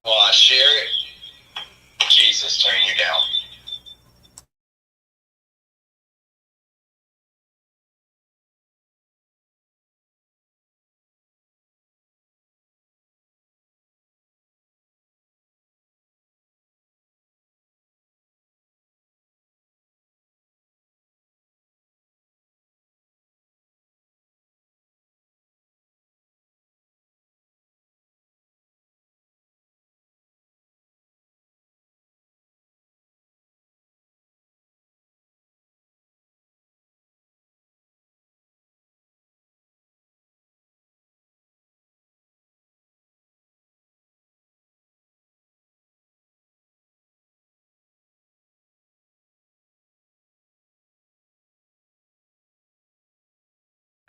While I share it, Jesus, turn you down.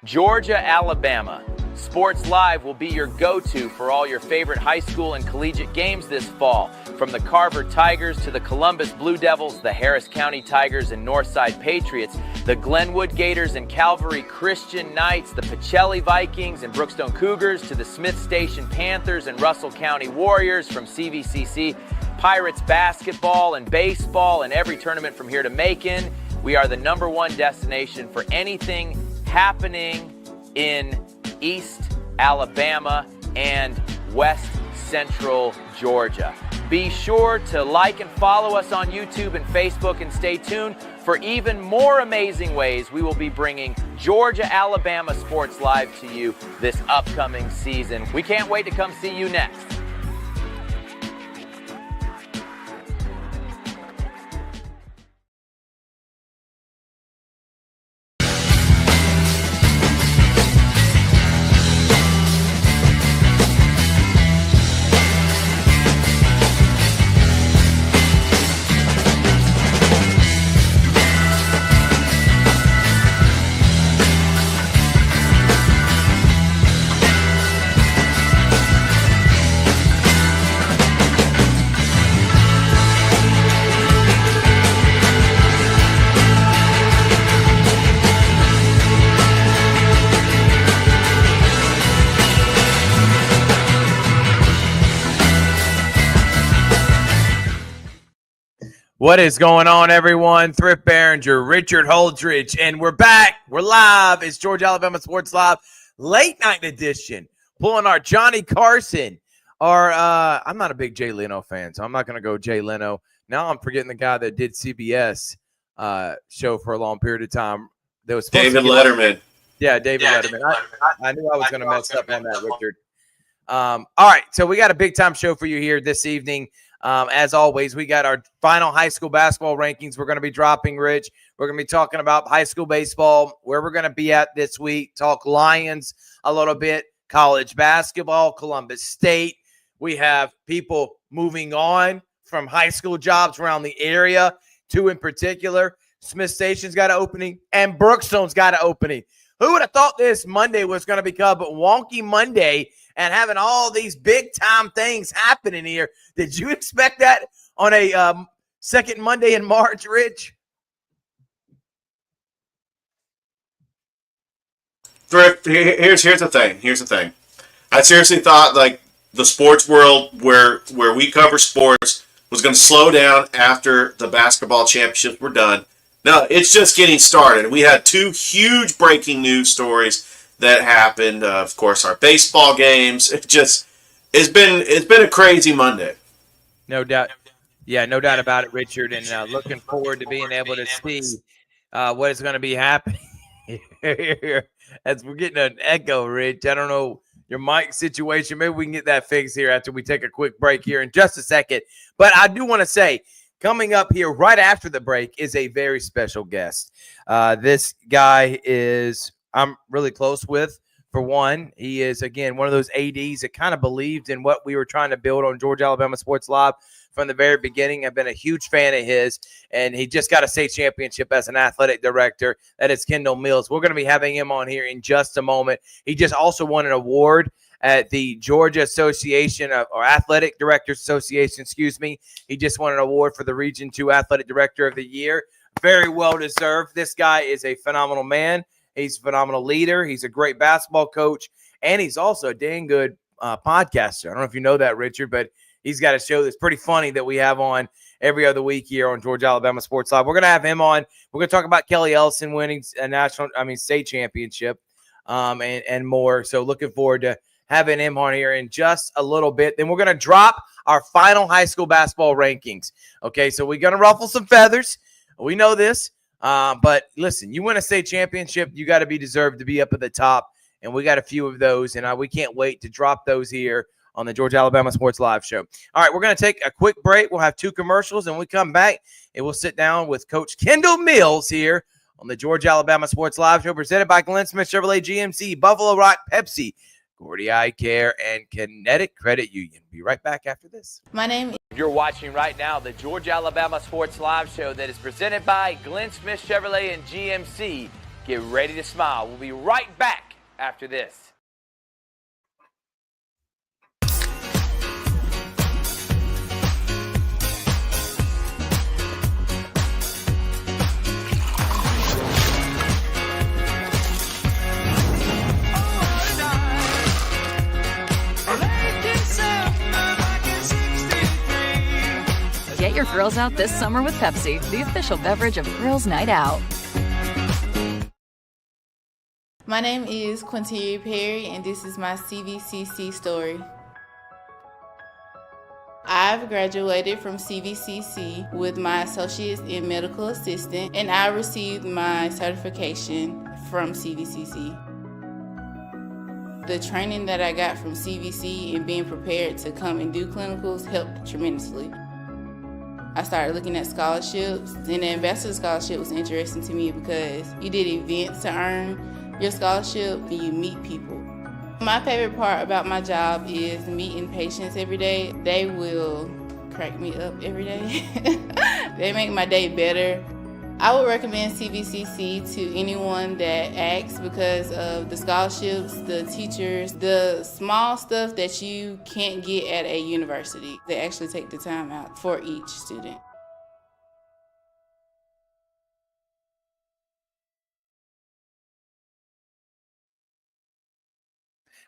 Georgia, Alabama. Sports Live will be your go-to for all your favorite high school and collegiate games this fall. From the Carver Tigers to the Columbus Blue Devils, the Harris County Tigers and Northside Patriots, the Glenwood Gators and Calvary Christian Knights, the Pacelli Vikings and Brookstone Cougars, to the Smith Station Panthers and Russell County Warriors, from CVCC, Pirates basketball and baseball, and every tournament from here to Macon. We are the #1 destination for anything happening in East Alabama and West Central Georgia. Be sure to like and follow us on YouTube and Facebook, and stay tuned for even more amazing ways we will be bringing Georgia, Alabama Sports Live to you this upcoming season. We can't wait to come see you next. What is going on, everyone? Thrift, Barringer, Richard Holdridge, and we're back. We're live. It's Georgia, Alabama Sports Live, late night edition. Pulling our Johnny Carson. I'm not a big Jay Leno fan, so I'm not going to go Jay Leno. Now I'm forgetting the guy that did CBS show for a long period of time. That was David Letterman. David Letterman. I knew I was going to mess up on that, Richard. All right, so we got a big-time show for you here this evening. As always, we got our final high school basketball rankings we're going to be dropping, Rich. We're going to be talking about high school baseball, where we're going to be at this week, talk Lions a little bit, college basketball, Columbus State. We have people moving on from high school jobs around the area, two in particular. Smith Station's got an opening, and Brookstone's got an opening. Who would have thought this Monday was going to become a wonky Monday and having all these big-time things happening here? Did you expect that on a second Monday in March, Rich? Thrift, here's the thing. I seriously thought, like, the sports world where we cover sports was going to slow down after the basketball championships were done. No, it's just getting started. We had two huge breaking news stories that happened. Of course, our baseball games. It's been a crazy Monday. No doubt. Yeah, no doubt about it, Richard. And looking forward to being able to see what is going to be happening here. As we're getting an echo, Rich. I don't know your mic situation. Maybe we can get that fixed here after we take a quick break here in just a second. But I do want to say, coming up here right after the break is a very special guest. This guy I'm really close with. For one, he is, again, one of those ADs that kind of believed in what we were trying to build on Georgia, Alabama Sports Live from the very beginning. I've been a huge fan of his, and he just got a state championship as an athletic director. That is Kendall Mills. We're going to be having him on here in just a moment. He just also won an award at the Georgia Association or Athletic Directors Association, He just won an award for the Region 2 Athletic Director of the Year. Very well deserved. This guy is a phenomenal man. He's a phenomenal leader. He's a great basketball coach, and he's also a dang good podcaster. I don't know if you know that, Richard, but He's got a show that's pretty funny that we have on every other week here on Georgia Alabama Sports Live. We're going to have him on. We're going to talk about Kelly Ellison winning a state championship and more. So looking forward to having him on here in just a little bit. Then we're going to drop our final high school basketball rankings. Okay, so we're going to ruffle some feathers. We know this. But listen, you win a state championship, you got to be deserved to be up at the top. And we got a few of those, and we can't wait to drop those here on the Georgia Alabama Sports Live show. All right, we're going to take a quick break. We'll have 2 commercials, and when we come back, and we'll sit down with Coach Kendall Mills here on the Georgia Alabama Sports Live show, presented by Glenn Smith Chevrolet GMC, Buffalo Rock Pepsi, Gordy Eye Care, and Kinetic Credit Union. Be right back after this. My name is... You're watching right now the Georgia Alabama Sports Live show that is presented by Glenn Smith Chevrolet and GMC. Get ready to smile. We'll be right back after this. Get your grills out this summer with Pepsi, the official beverage of Girls Night Out. My name is Quinteria Perry, and this is my CVCC story. I've graduated from CVCC with my associates in medical assistant, and I received my certification from CVCC. The training that I got from CVC and being prepared to come and do clinicals helped tremendously. I started looking at scholarships, and the Ambassador Scholarship was interesting to me because you did events to earn your scholarship and you meet people. My favorite part about my job is meeting patients every day. They will crack me up every day. They make my day better. I would recommend CVCC to anyone that asks because of the scholarships, the teachers, the small stuff that you can't get at a university. They actually take the time out for each student.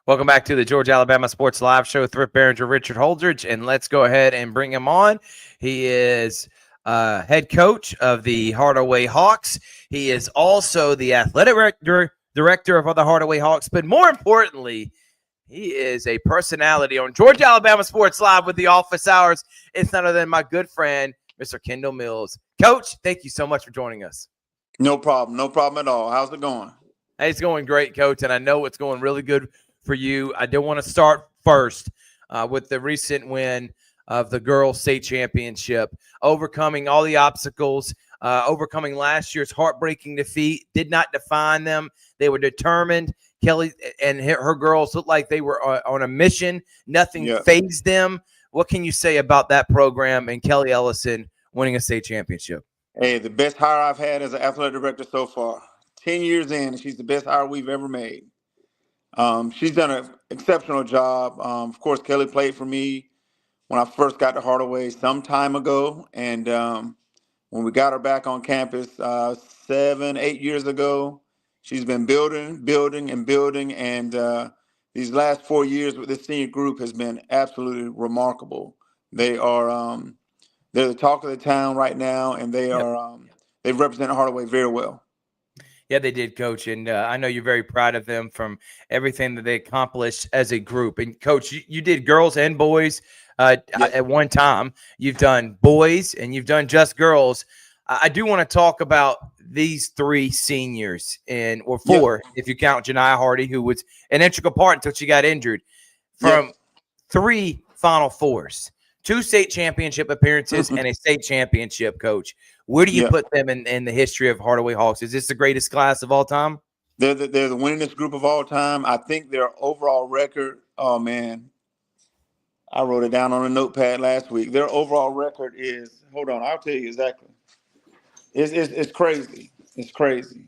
Welcome back to the Georgia Alabama Sports Live show. Thrift, Barringer, Richard Holdridge, and let's go ahead and bring him on. He is head coach of the Hardaway Hawks. He is also the athletic director of the Hardaway Hawks, but more importantly, he is a personality on Georgia Alabama Sports Live with the office hours. It's none other than my good friend, Mr. Kendall Mills. Coach, thank you so much for joining us. No problem. No problem at all. How's it going? Hey, it's going great, Coach, and I know it's going really good for you. I do want to start first with the recent win of the girls' state championship, overcoming all the obstacles, overcoming last year's heartbreaking defeat, did not define them. They were determined. Kelly and her girls looked like they were on a mission. Nothing fazed them. What can you say about that program and Kelly Ellison winning a state championship? Hey, the best hire I've had as an athletic director so far. 10 years in, she's the best hire we've ever made. She's done an exceptional job. Of course, Kelly played for me when I first got to Hardaway some time ago. And when we got her back on campus 7-8 years ago, she's been building. And these last 4 years with this senior group has been absolutely remarkable. They are they're the talk of the town right now, and they are they represent Hardaway very well. Yeah, they did, Coach, and I know you're very proud of them from everything that they accomplished as a group. And, Coach, you did girls and boys at one time. You've done boys and you've done just girls. I do want to talk about these 3 seniors, or 4 if you count Janiyah Hardy, who was an integral part until she got injured, from 3 Final Fours, 2 state championship appearances, and a state championship, Coach. Where do you put them in the history of Hardaway Hawks? Is this the greatest class of all time? They're the winningest group of all time. I think their overall record, oh, man, I wrote it down on a notepad last week. Their overall record is, hold on, I'll tell you exactly. It's crazy. It's crazy.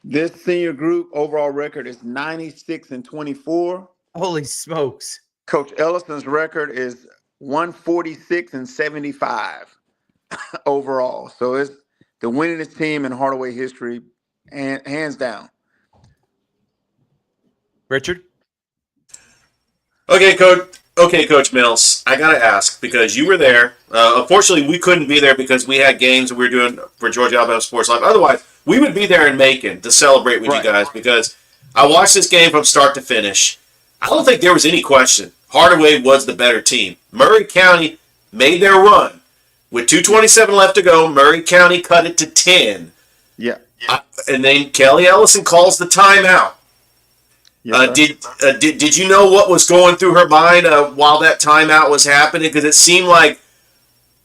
This senior group overall record is 96-24. Holy smokes. Coach Ellison's record is 146-75 overall. So it's the winningest team in Hardaway history, and hands down. Richard? Okay, Coach. Okay, Coach Mills, I got to ask because you were there. Unfortunately, we couldn't be there because we had games we were doing for Georgia Alabama Sports Live. Otherwise, we would be there in Macon to celebrate with you Right. guys because I watched this game from start to finish. I don't think there was any question. Hardaway was the better team. Murray County made their run. With 2:27 left to go, Murray County cut it to 10. Yeah. And then Kelly Ellison calls the timeout. Yes, sir. Did you know what was going through her mind while that timeout was happening? Because it seemed like,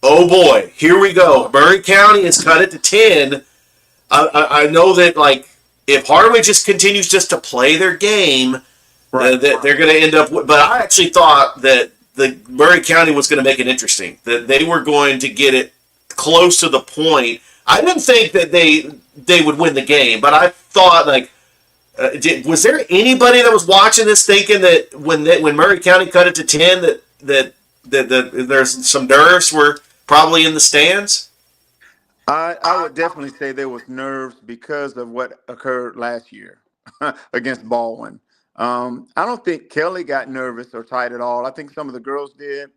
oh boy, here we go. Murray County has cut it to 10. I know that like if Hardaway just continues just to play their game, Right. that they're going to end up. But I actually thought that the Murray County was going to make it interesting. That they were going to get it close to the point. I didn't think that they would win the game, but I thought like. Was there anybody that was watching this thinking that when Murray County cut it to 10 that there's some nerves were probably in the stands? I would definitely say there was nerves because of what occurred last year against Baldwin. I don't think Kelly got nervous or tight at all. I think some of the girls did.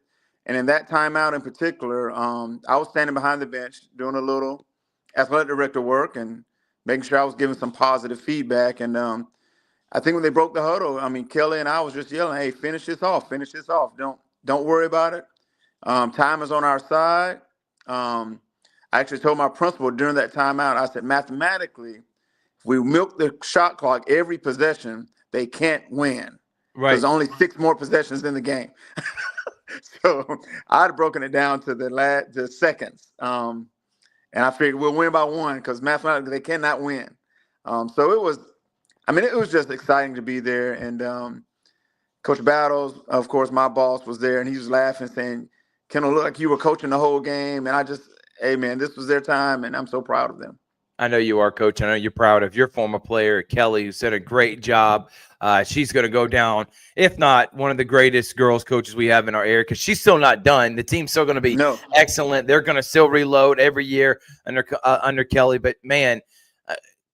And in that timeout in particular, I was standing behind the bench doing a little athletic director work and making sure I was giving some positive feedback. And I think when they broke the huddle, I mean, Kelly and I was just yelling, "Hey, finish this off, finish this off. Don't worry about it. Time is on our side." I actually told my principal during that timeout, I said, mathematically, if we milk the shot clock every possession, they can't win. Right. There's only 6 more possessions in the game. So I'd broken it down to the seconds. And I figured we'll win by 1 because mathematically they cannot win. So it was just exciting to be there. And Coach Battles, of course, my boss was there, and he was laughing, saying, "Kendall, look like you were coaching the whole game." And hey, man, this was their time, and I'm so proud of them. I know you are, Coach. I know you're proud of your former player, Kelly, who's done a great job. She's going to go down, if not one of the greatest girls coaches we have in our area, because she's still not done. The team's still going to be excellent. They're going to still reload every year under Kelly. But, man,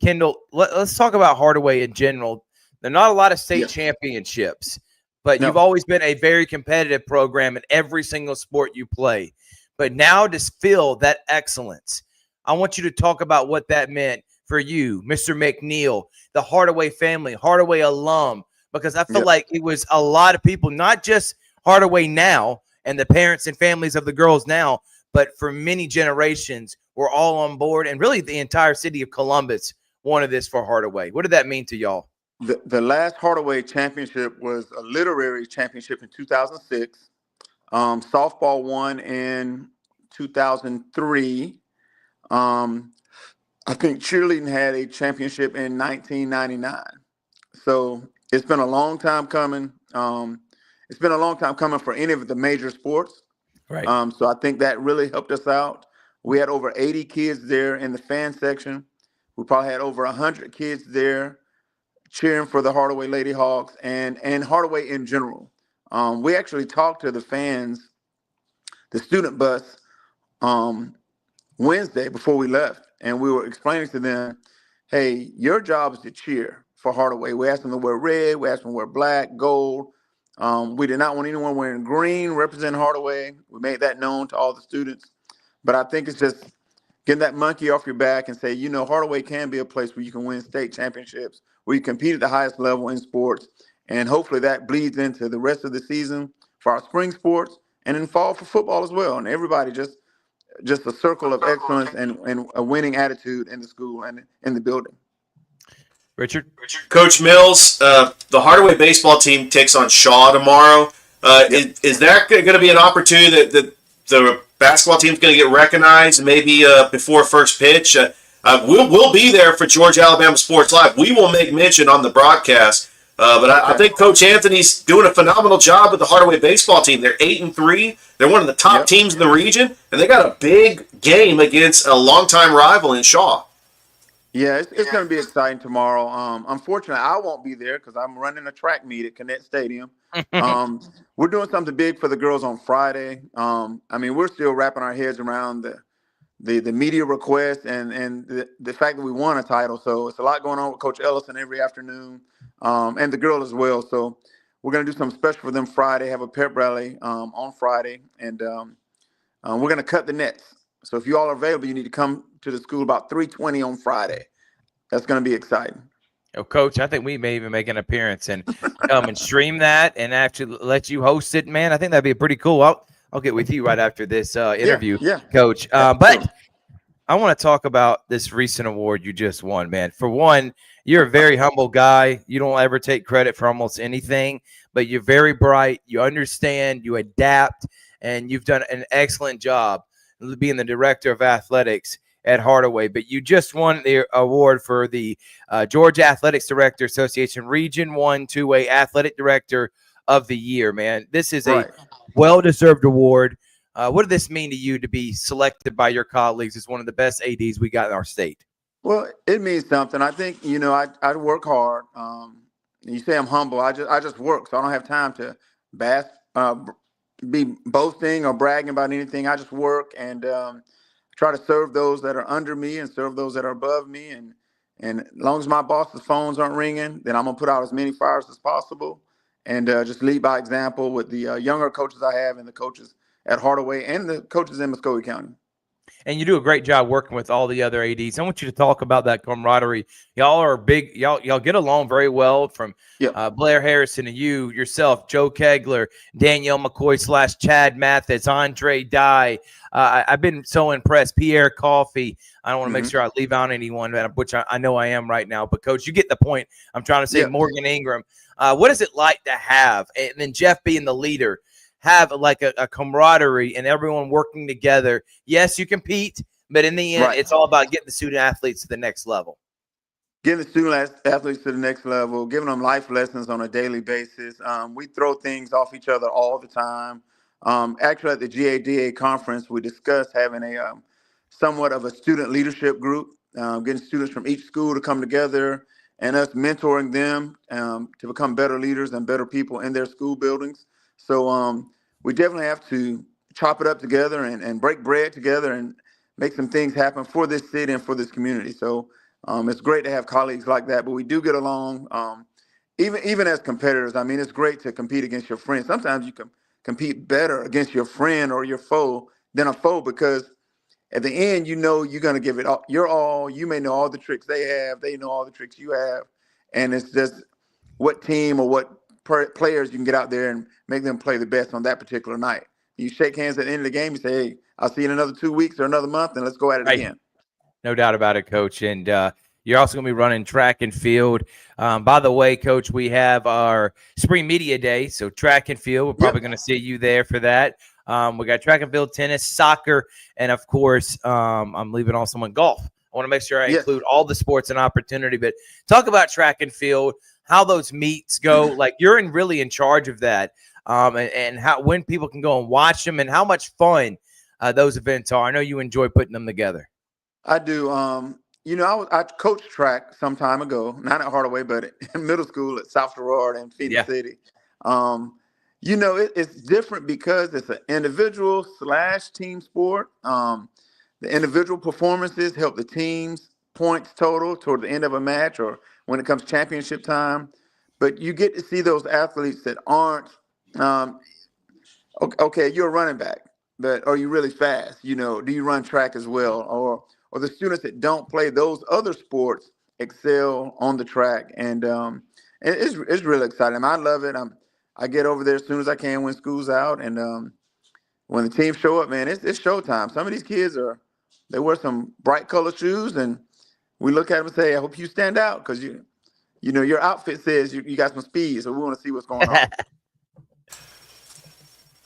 Kendall, let's talk about Hardaway in general. There are not a lot of state championships, but you've always been a very competitive program in every single sport you play. But now to feel that excellence, I want you to talk about what that meant for you, Mr. McNeil, the Hardaway family, Hardaway alum, because I feel like it was a lot of people, not just Hardaway now and the parents and families of the girls now, but for many generations, we're all on board. And really the entire city of Columbus wanted this for Hardaway. What did that mean to y'all? The last Hardaway championship was a literary championship in 2006. Softball won in 2003. I think cheerleading had a championship in 1999. So it's been a long time coming. It's been a long time coming for any of the major sports. Right. So I think that really helped us out. We had over 80 kids there in the fan section. We probably had over 100 kids there cheering for the Hardaway Lady Hawks and Hardaway in general. We actually talked to the fans, the student bus, Wednesday before we left, and we were explaining to them, hey, your job is to cheer for Hardaway. We asked them to wear red. We asked them to wear black, gold. We did not want anyone wearing green representing Hardaway. We made that known to all the students. But I think it's just getting that monkey off your back and say, Hardaway can be a place where you can win state championships, where you compete at the highest level in sports. And hopefully that bleeds into the rest of the season for our spring sports and in fall for football as well. And everybody just a circle of excellence and a winning attitude in the school and in the building. Richard? Coach Mills, the Hardaway baseball team takes on Shaw tomorrow. Is that going to be an opportunity that the basketball team's going to get recognized maybe before first pitch? We'll be there for Georgia Alabama Sports Live. We will make mention on the broadcast. But I think Coach Anthony's doing a phenomenal job with the Hardaway baseball team. They're 8-3. They're one of the top teams in the region, and they got a big game against a longtime rival in Shaw. Yeah, it's going to be exciting tomorrow. Unfortunately, I won't be there because I'm running a track meet at Connect Stadium. We're doing something big for the girls on Friday. We're still wrapping our heads around the media request and the fact that we won a title. So it's a lot going on with Coach Ellison every afternoon and the girl as well. So we're going to do something special for them Friday, have a pep rally on Friday, and we're going to cut the nets. So if you all are available, you need to come to the school about 3:20 on Friday. That's going to be exciting. Oh, Coach, I think we may even make an appearance and come and stream that and actually let you host it, man. I think that'd be pretty cool. I'll get with you right after this interview, yeah. Coach. Yeah, but sure. I want to talk about this recent award you just won, man. For one, you're a very humble guy. You don't ever take credit for almost anything, but you're very bright. You understand, you adapt, and you've done an excellent job being the director of athletics at Hardaway. But you just won the award for the Georgia Athletics Director Association Region 1 2A Athletic Director of the Year, man. This is Right. a well-deserved award. What did this mean to you to be selected by your colleagues as one of the best ADs we got in our state? Well, it means something. I think, I work hard. You say I'm humble. I just work, so I don't have time to bask, be boasting or bragging about anything. I just work and try to serve those that are under me and serve those that are above me. And as long as my boss's phones aren't ringing, then I'm gonna put out as many fires as possible and just lead by example with the younger coaches I have and the coaches at Hardaway and the coaches in Muskogee County. And you do a great job working with all the other ADs. I want you to talk about that camaraderie. Y'all are big. Y'all get along very well. From Blair Harrison to you, yourself, Joe Kegler, Danielle McCoy / Chad Mathis, Andre Dye. I've been so impressed. Pierre Coffey. I don't want to make sure I leave out anyone, which I know I am right now. But, Coach, you get the point. I'm trying to say Morgan Ingram. What is it like to have, and then Jeff being the leader, have like a camaraderie and everyone working together? Yes, you compete, but in the end, it's all about getting the student athletes to the next level. Getting the student athletes to the next level, giving them life lessons on a daily basis. We throw things off each other all the time. Actually, at the GADA conference, we discussed having a somewhat of a student leadership group, getting students from each school to come together and us mentoring them to become better leaders and better people in their school buildings. So we definitely have to chop it up together and break bread together and make some things happen for this city and for this community. So it's great to have colleagues like that, but we do get along. Even as competitors, I mean, it's great to compete against your friends. Sometimes you can compete better against your friend or your foe than a foe, because at the end, you're going to give it all, your all. You may know all the tricks they have. They know all the tricks you have. And it's just what team or what players you can get out there and make them play the best on that particular night. You shake hands at the end of the game. You say, hey, I'll see you in another 2 weeks or another month, and let's go at it again. No doubt about it, Coach. And you're also going to be running track and field. By the way, Coach, we have our spring media day. So track and field, we're probably going to see you there for that. We got track and field, tennis, soccer, and, of course, I'm leaving on someone golf. I want to make sure I include all the sports and opportunity. But talk about track and field, how those meets go. Like, you're really in charge of that, and how when people can go and watch them and how much fun those events are. I know you enjoy putting them together. I do. I coached track some time ago, not at Hardaway, but in middle school at South Girard and Phoenix City. It's different because it's an individual / team sport. The individual performances help the team's points total toward the end of a match or when it comes championship time. But you get to see those athletes that aren't, okay, you're a running back, but are you really fast? Do you run track as well? Or the students that don't play those other sports excel on the track. And it's really exciting. I love it. I get over there as soon as I can when school's out. And when the teams show up, man, it's showtime. Some of these kids they wear some bright color shoes, and we look at them and say, I hope you stand out, because your outfit says you got some speed, so we want to see what's going on.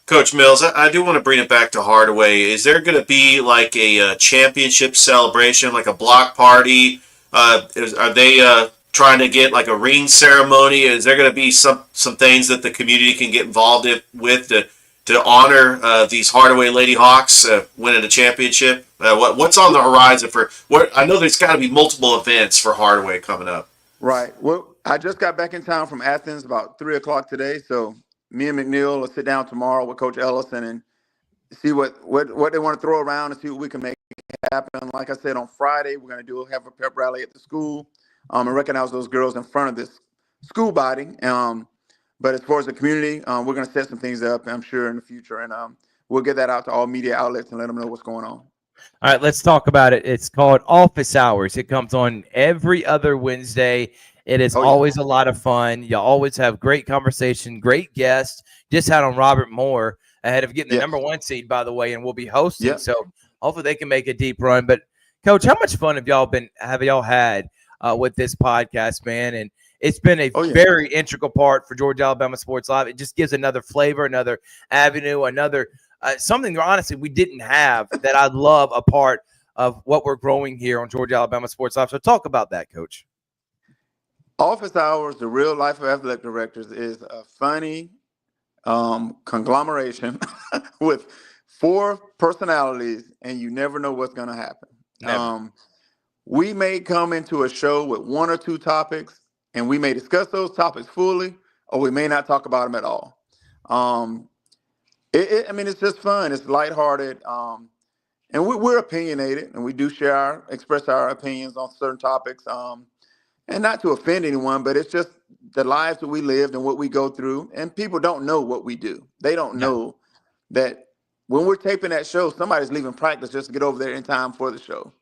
Coach Mills, I do want to bring it back to Hardaway. Is there going to be like a championship celebration, like a block party? Are they trying to get like a ring ceremony? Is there going to be some things that the community can get involved with to honor these Hardaway Lady Hawks winning a championship? What's on the horizon for what? I know there's got to be multiple events for Hardaway coming up. Right. Well, I just got back in town from Athens about 3:00 today, so me and McNeil will sit down tomorrow with Coach Ellison and see what they want to throw around and see what we can make happen. Like I said, on Friday, we're going to have a pep rally at the school and recognize those girls in front of this school body. But as far as the community, we're going to set some things up, I'm sure, in the future. And we'll get that out to all media outlets and let them know what's going on. All right, let's talk about it. It's called Office Hours. It comes on every other Wednesday. It is always a lot of fun. You always have great conversation, great guests. Just had on Robert Moore ahead of getting the number 1 seed, by the way, and we'll be hosting. So hopefully they can make a deep run. But Coach, how much fun have y'all had with this podcast, man? And it's been a very integral part for Georgia Alabama Sports Live. It just gives another flavor, another avenue, another something honestly we didn't have that I love a part of what we're growing here on Georgia Alabama Sports Live. So talk about that, Coach. Office Hours, the real life of athletic directors, is a funny conglomeration with 4 personalities, and you never know what's going to happen. We may come into a show with 1 or 2 topics, and we may discuss those topics fully, or we may not talk about them at all. It's just fun. It's lighthearted. And we're opinionated, and we do express our opinions on certain topics. And not to offend anyone, but it's just the lives that we lived and what we go through. And people don't know what we do. They don't know that when we're taping that show, somebody's leaving practice just to get over there in time for the show.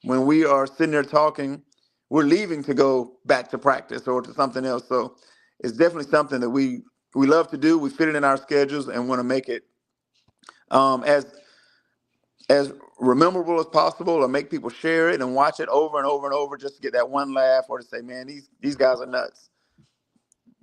When we are sitting there talking, we're leaving to go back to practice or to something else. So it's definitely something that we love to do. We fit it in our schedules and want to make it as memorable as possible, or make people share it and watch it over and over and over just to get that one laugh, or to say, man, these guys are nuts.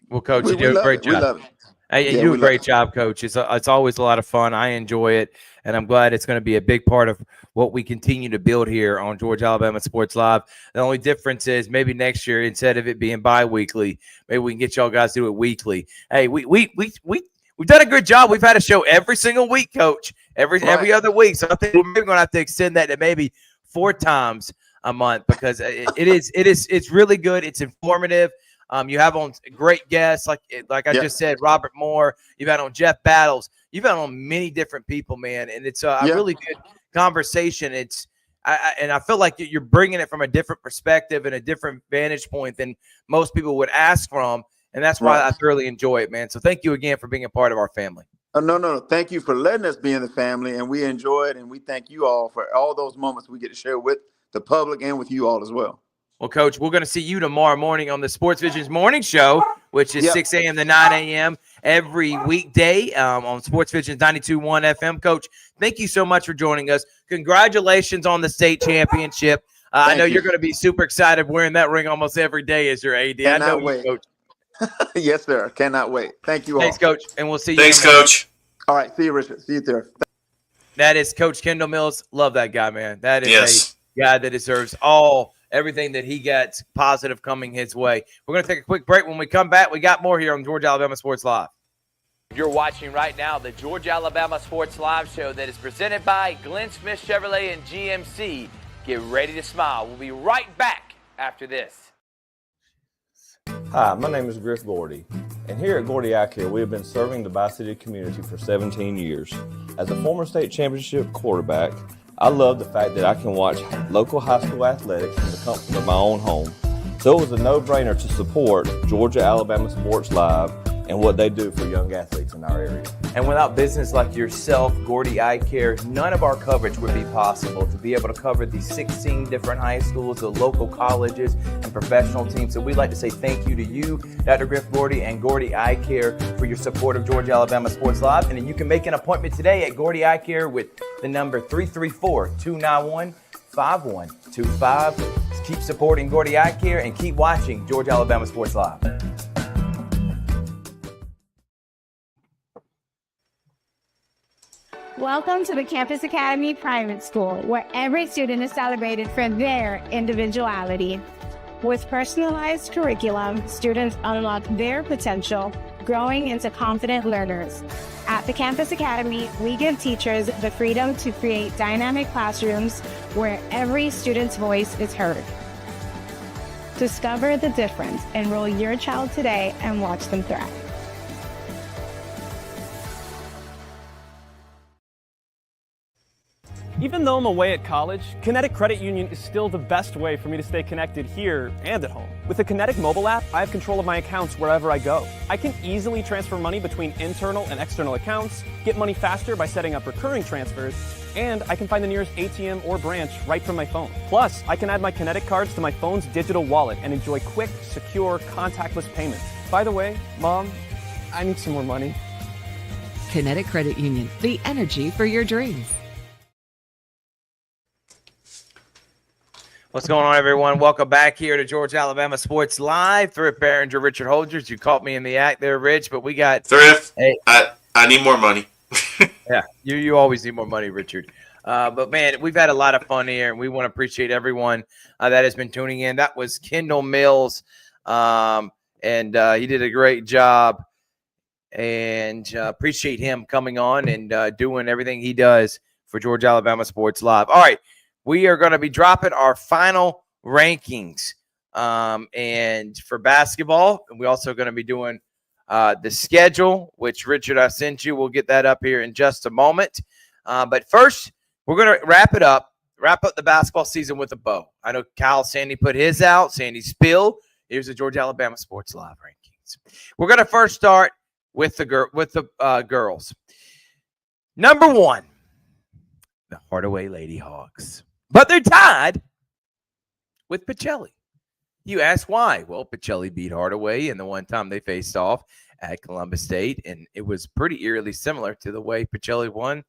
Well, Coach, you do a great job. We love it. Hey, you do a great job, Coach. It's always a lot of fun. I enjoy it, and I'm glad it's going to be a big part of what we continue to build here on Georgia Alabama Sports Live. The only difference is maybe next year, instead of it being bi-weekly, maybe we can get y'all guys to do it weekly. Hey, we've done a good job. We've had a show every single week, Coach, every other week. So I think we're maybe going to have to extend that to maybe 4 times a month, because it's really good. It's informative. You have on great guests, like I just said, Robert Moore. You've had on Jeff Battles. You've had on many different people, man, and it's a really good conversation. I feel like you're bringing it from a different perspective and a different vantage point than most people would ask from, and that's why I thoroughly enjoy it, man. So thank you again for being a part of our family. No. Thank you for letting us be in the family, and we enjoy it, and we thank you all for all those moments we get to share with the public and with you all as well. Well, Coach, we're going to see you tomorrow morning on the Sports Vision's morning show, which is 6 a.m. to 9 a.m. every weekday on Sports Vision's 92.1 FM. Coach, thank you so much for joining us. Congratulations on the state championship. I know you're going to be super excited wearing that ring almost every day as your AD. Cannot I know wait. You, Coach. Yes, sir. Cannot wait. Thank you all. Thanks, Coach, and we'll see you. Thanks, Coach. All right. See you, Richard. See you there. That is Coach Kendall Mills. Love that guy, man. That is a guy that deserves everything that he gets positive coming his way. We're going to take a quick break. When we come back, we got more here on Georgia Alabama Sports Live. You're watching right now the Georgia Alabama Sports Live show that is presented by Glenn Smith Chevrolet and GMC. Get ready to smile. We'll be right back after this. Hi, my name is Griff Gordy, and here at Gordy Eye Care, we have been serving the Bi-City community for 17 years. As a former state championship quarterback, I love the fact that I can watch local high school athletics from the comfort of my own home. So it was a no-brainer to support Georgia Alabama Sports Live and what they do for young athletes in our area. And without business like yourself, Gordy Eye Care, none of our coverage would be possible to be able to cover these 16 different high schools, the local colleges, and professional teams. So we'd like to say thank you to you, Dr. Griff Gordy and Gordy Eye Care, for your support of Georgia Alabama Sports Live. And you can make an appointment today at Gordy Eye Care with the number 334-291-5125. Keep supporting Gordy Eye Care and keep watching Georgia Alabama Sports Live. Welcome to the Campus Academy Private School, where every student is celebrated for their individuality. With personalized curriculum, students unlock their potential, growing into confident learners. At the Campus Academy, we give teachers the freedom to create dynamic classrooms where every student's voice is heard. Discover the difference. Enroll your child today and watch them thrive. Even though I'm away at college, Kinetic Credit Union is still the best way for me to stay connected here and at home. With the Kinetic mobile app, I have control of my accounts wherever I go. I can easily transfer money between internal and external accounts, get money faster by setting up recurring transfers, and I can find the nearest ATM or branch right from my phone. Plus, I can add my Kinetic cards to my phone's digital wallet and enjoy quick, secure, contactless payments. By the way, Mom, I need some more money. Kinetic Credit Union, the energy for your dreams. What's going on, everyone? Welcome back here to Georgia, Alabama Sports Live. Thrift, Barringer, Richard Holdridge. You caught me in the act there, Rich, but we got Thrift. Hey. I need more money. Yeah, you always need more money, Richard. But, man, we've had a lot of fun here, and we want to appreciate everyone that has been tuning in. That was Kendall Mills, and he did a great job, and appreciate him coming on and doing everything he does for Georgia, Alabama Sports Live. All right, we are going to be dropping our final rankings, and for basketball, and we're also going to be doing the schedule, which Richard, I sent you. We'll get that up here in just a moment. But first, we're going to wrap up the basketball season with a bow. I know Kyle Sandy put his out. Sandy Spill. Here's the Georgia Alabama Sports Live rankings. We're going to first start with the girls. Number 1, the Hardaway Lady Hawks. But they're tied with Pacelli. You ask why? Well, Pacelli beat Hardaway in the one time they faced off at Columbus State, and it was pretty eerily similar to the way Pacelli won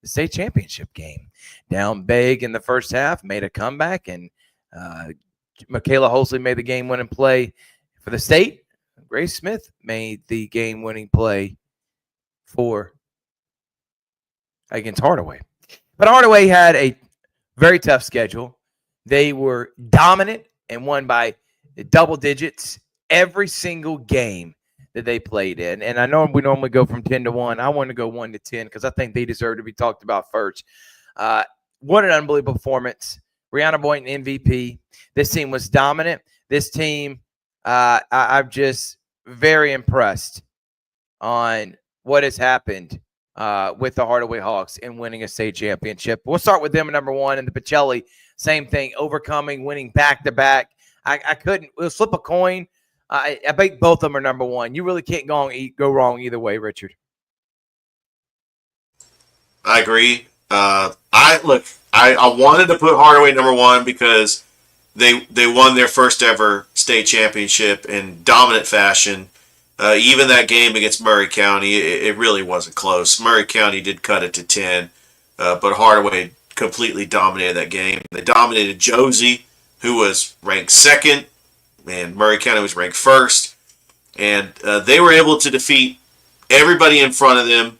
the state championship game. Down big in the first half, made a comeback, and Michaela Hosley made the game-winning play for the state. Grace Smith made the game-winning play against Hardaway. But Hardaway had a very tough schedule. They were dominant and won by double digits every single game that they played in. And I know we normally go from 10 to 1. I want to go 1 to 10 because I think they deserve to be talked about first. What an unbelievable performance. Brianna Boynton, MVP. This team was dominant. This team, I'm just very impressed on what has happened with the Hardaway Hawks in winning a state championship. We'll start with them at number 1, and the Pacelli, same thing, overcoming, winning back-to-back. I couldn't. We'll flip a coin. I bet both of them are number 1. You really can't go wrong either way, Richard. I agree. I wanted to put Hardaway number 1 because they won their first ever state championship in dominant fashion. Even that game against Murray County, it really wasn't close. Murray County did cut it to 10, but Hardaway completely dominated that game. They dominated Josie, who was ranked 2nd, and Murray County was ranked 1st. And they were able to defeat everybody in front of them,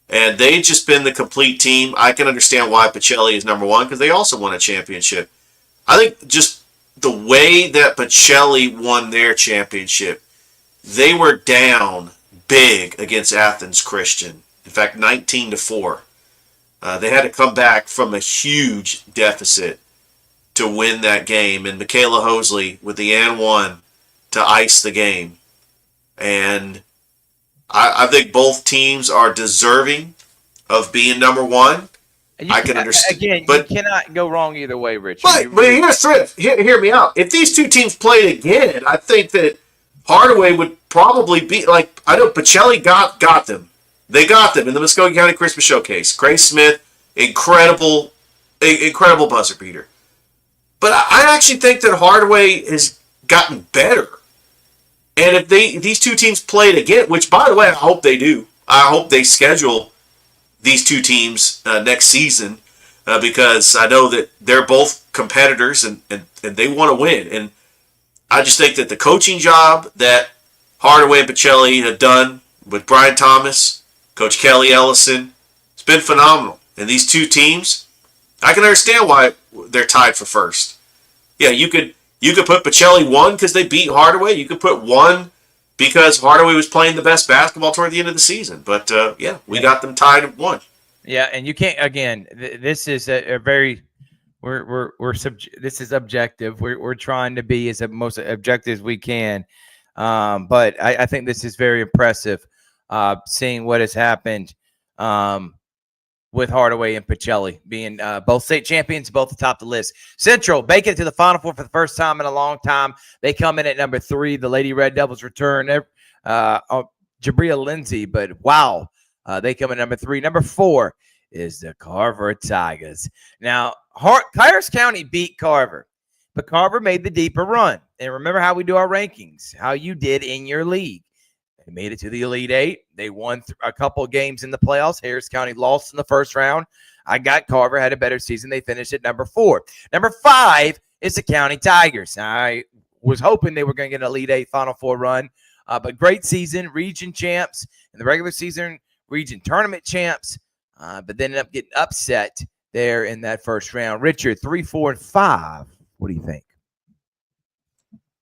and they'd just been the complete team. I can understand why Pacelli is number 1 because they also won a championship. I think just the way that Pacelli won their championship, they were down big against Athens Christian. In fact, 19-4. They had to come back from a huge deficit to win that game. And Michaela Hosley with the and 1 to ice the game. And I think both teams are deserving of being number 1. I can understand. Again, but you cannot go wrong either way, Richard. But here's Thrift. Hear me out. If these two teams played again, I think that Hardaway would probably be like, I know Pacelli got them. They got them in the Muskogee County Christmas Showcase. Grace Smith, incredible buzzer beater. But I actually think that Hardaway has gotten better. And if these two teams played again, which by the way, I hope they do. I hope they schedule these two teams next season because I know that they're both competitors and they want to win. And I just think that the coaching job that Hardaway and Pacelli have done with Brian Thomas, Coach Kelly Ellison, it's been phenomenal. And these two teams, I can understand why they're tied for first. Yeah, you could put Pacelli 1 because they beat Hardaway. You could put 1 because Hardaway was playing the best basketball toward the end of the season. But we got them tied at 1. Yeah, and you can't. Again, this is a very this is objective. We're trying to be as most objective as we can. But I think this is very impressive. Seeing what has happened with Hardaway and Pacelli being both state champions, both atop the list. Central making it to the Final Four for the first time in a long time. They come in at number 3. The Lady Red Devils return Jabria Lindsay, but wow, they come in number 3. Number 4 is the Carver Tigers. Now, Harris County beat Carver, but Carver made the deeper run. And remember how we do our rankings, how you did in your league. They made it to the Elite 8. They won a couple of games in the playoffs. Harris County lost in the first round. I got Carver, had a better season. They finished at number 4. Number 5 is the County Tigers. I was hoping they were going to get an Elite 8 Final Four run, but great season, region champs in the regular season, region tournament champs, but then ended up getting upset there in that first round. Richard, 3, 4, and 5. What do you think?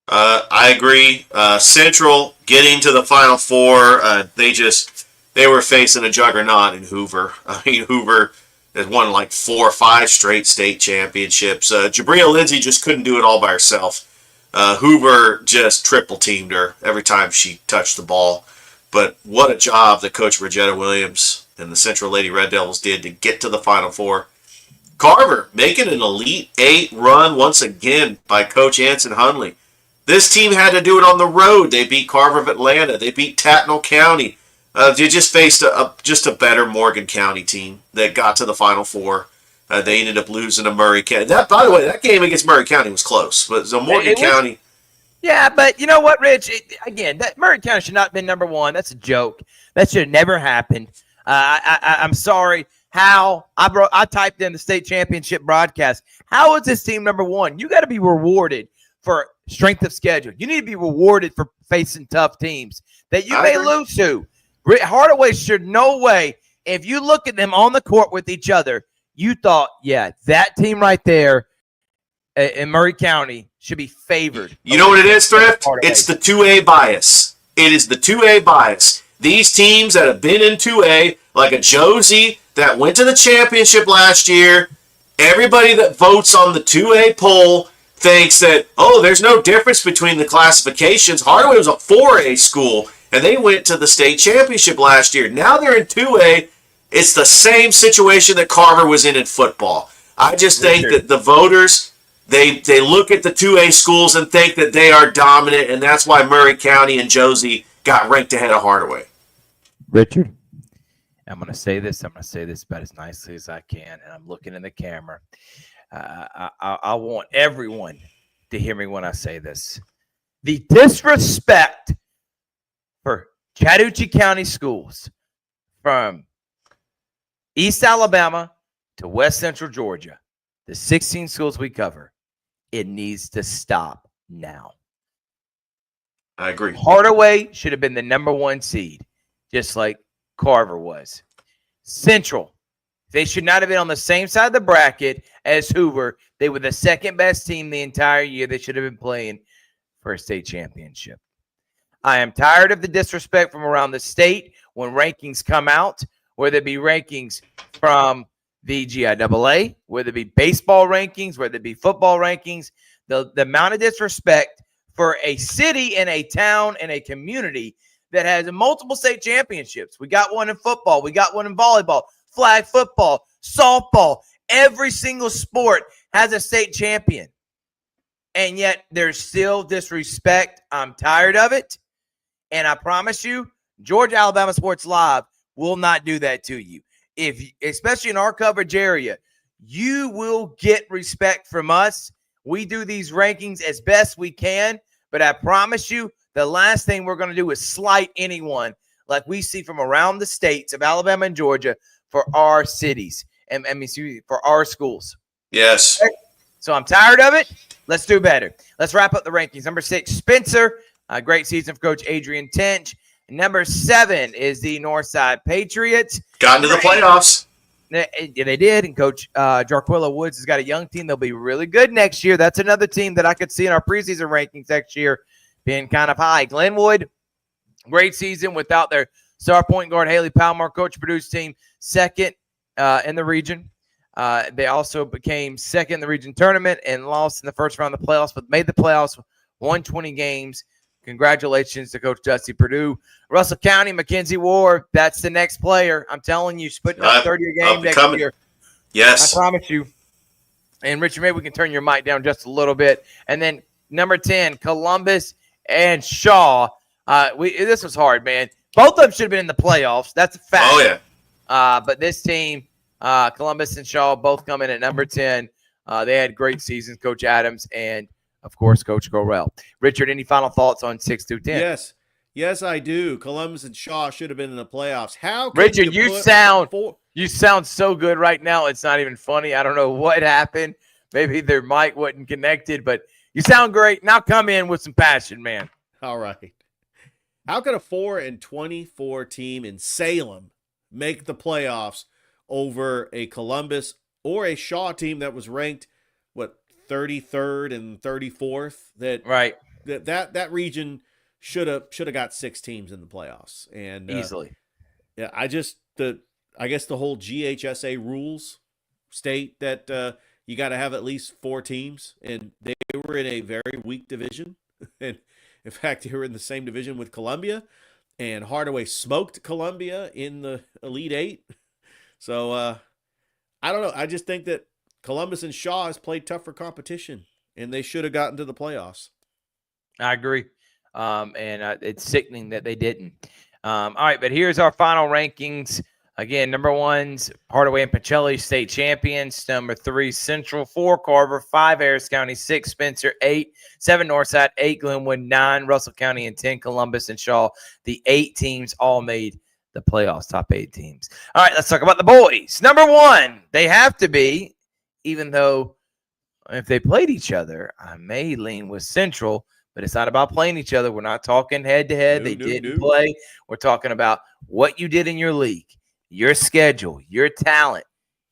I agree. Central getting to the Final Four, they were facing a juggernaut in Hoover. I mean, Hoover has won like 4 or 5 straight state championships. Jabria Lindsay just couldn't do it all by herself. Hoover just triple teamed her every time she touched the ball. But what a job that Coach Regetta Williams and the Central Lady Red Devils did to get to the Final Four. Carver making an Elite 8 run once again by Coach Anson Hunley. This team had to do it on the road. They beat Carver of Atlanta. They beat Tattnall County. They just faced a better Morgan County team that got to the Final Four. They ended up losing to Murray County. By the way, that game against Murray County was close. But so Morgan County. Yeah, but you know what, Rich? That Murray County should not have been number 1. That's a joke. That should have never happened. I'm sorry. How I typed in the state championship broadcast. How is this team number 1? You got to be rewarded for strength of schedule. You need to be rewarded for facing tough teams that you may lose to. Hardaway should no way. If you look at them on the court with each other, you thought, yeah, that team right there in Murray County should be favored. You know what it is, Thrift? It's the 2A bias. It is the 2A bias. These teams that have been in 2A, like a Josie that went to the championship last year, everybody that votes on the 2A poll thinks that, there's no difference between the classifications. Hardaway was a 4A school, and they went to the state championship last year. Now they're in 2A. It's the same situation that Carver was in football. I just think that the voters, they look at the 2A schools and think that they are dominant, and that's why Murray County and Josie got ranked ahead of Hardaway. Richard, I'm going to say this. I'm going to say this about as nicely as I can, and I'm looking in the camera. I want everyone to hear me when I say this. The disrespect for Chattahoochee County schools from East Alabama to West Central Georgia, the 16 schools we cover, it needs to stop now. I agree. Hardaway should have been the number 1 seed, just like Carver was. Central, they should not have been on the same side of the bracket as Hoover. They were the second best team the entire year. They should have been playing for a state championship. I am tired of the disrespect from around the state when rankings come out, whether it be rankings from the GIAA, whether it be baseball rankings, whether it be football rankings. The amount of disrespect for a city and a town and a community that has multiple state championships. We got one in football. We got one in volleyball, flag football, softball. Every single sport has a state champion. And yet there's still disrespect. I'm tired of it. And I promise you, Georgia Alabama Sports Live will not do that to you. Especially in our coverage area, you will get respect from us. We do these rankings as best we can, but I promise you, the last thing we're going to do is slight anyone like we see from around the states of Alabama and Georgia for our cities and for our schools. Yes. Okay? So I'm tired of it. Let's do better. Let's wrap up the rankings. Number 6, Spencer. A great season for Coach Adrian Tench. Number 7 is the Northside Patriots. Got into the playoffs. They did, and Coach Jarquilla Woods has got a young team. They'll be really good next year. That's another team that I could see in our preseason rankings next year being kind of high. Glenwood, great season without their star point guard, Haley Palmer. Coach Purdue's team, second in the region. They also became second in the region tournament and lost in the first round of the playoffs, but made the playoffs, won 20 games. Congratulations to Coach Dusty Perdue. Russell County, Mackenzie Ward, that's the next player. I'm telling you, she's putting up 30 a game next year. Yes. I promise you. And, Richard, maybe we can turn your mic down just a little bit. And then number 10, Columbus and Shaw. This was hard, man. Both of them should have been in the playoffs. That's a fact. Oh, yeah. But this team, Columbus and Shaw, both come in at number 10. They had great seasons, Coach Adams and, of course, Coach Gorell. Richard, any final thoughts on 6 through 10? Yes, I do. Columbus and Shaw should have been in the playoffs. How could Richard, you sound so good right now. It's not even funny. I don't know what happened. Maybe their mic wasn't connected, but you sound great. Now come in with some passion, man. All right. How could a 4-24 team in Salem make the playoffs over a Columbus or a Shaw team that was ranked 33rd and 34th? That region should have got 6 teams in the playoffs, and easily. Yeah, I guess the whole GHSA rules state that you got to have at least 4 teams, and they were in a very weak division. And in fact, they were in the same division with Columbia, and Hardaway smoked Columbia in the Elite 8. So I don't know. I just think that Columbus and Shaw has played tougher competition, and they should have gotten to the playoffs. I agree. And it's sickening that they didn't. All right, but here's our final rankings. Again, number 1's Hardaway and Pacelli, state champions. Number 3, Central. 4, Carver. 5, Harris County. 6, Spencer. 8, 7, Northside. 8, Glenwood. 9, Russell County. And 10, Columbus and Shaw. The 8 teams all made the playoffs, top 8 teams. All right, let's talk about the boys. Number 1, they have to be, even though if they played each other, I may lean with Central, but it's not about playing each other. We're not talking head-to-head. They didn't play. We're talking about what you did in your league, your schedule, your talent.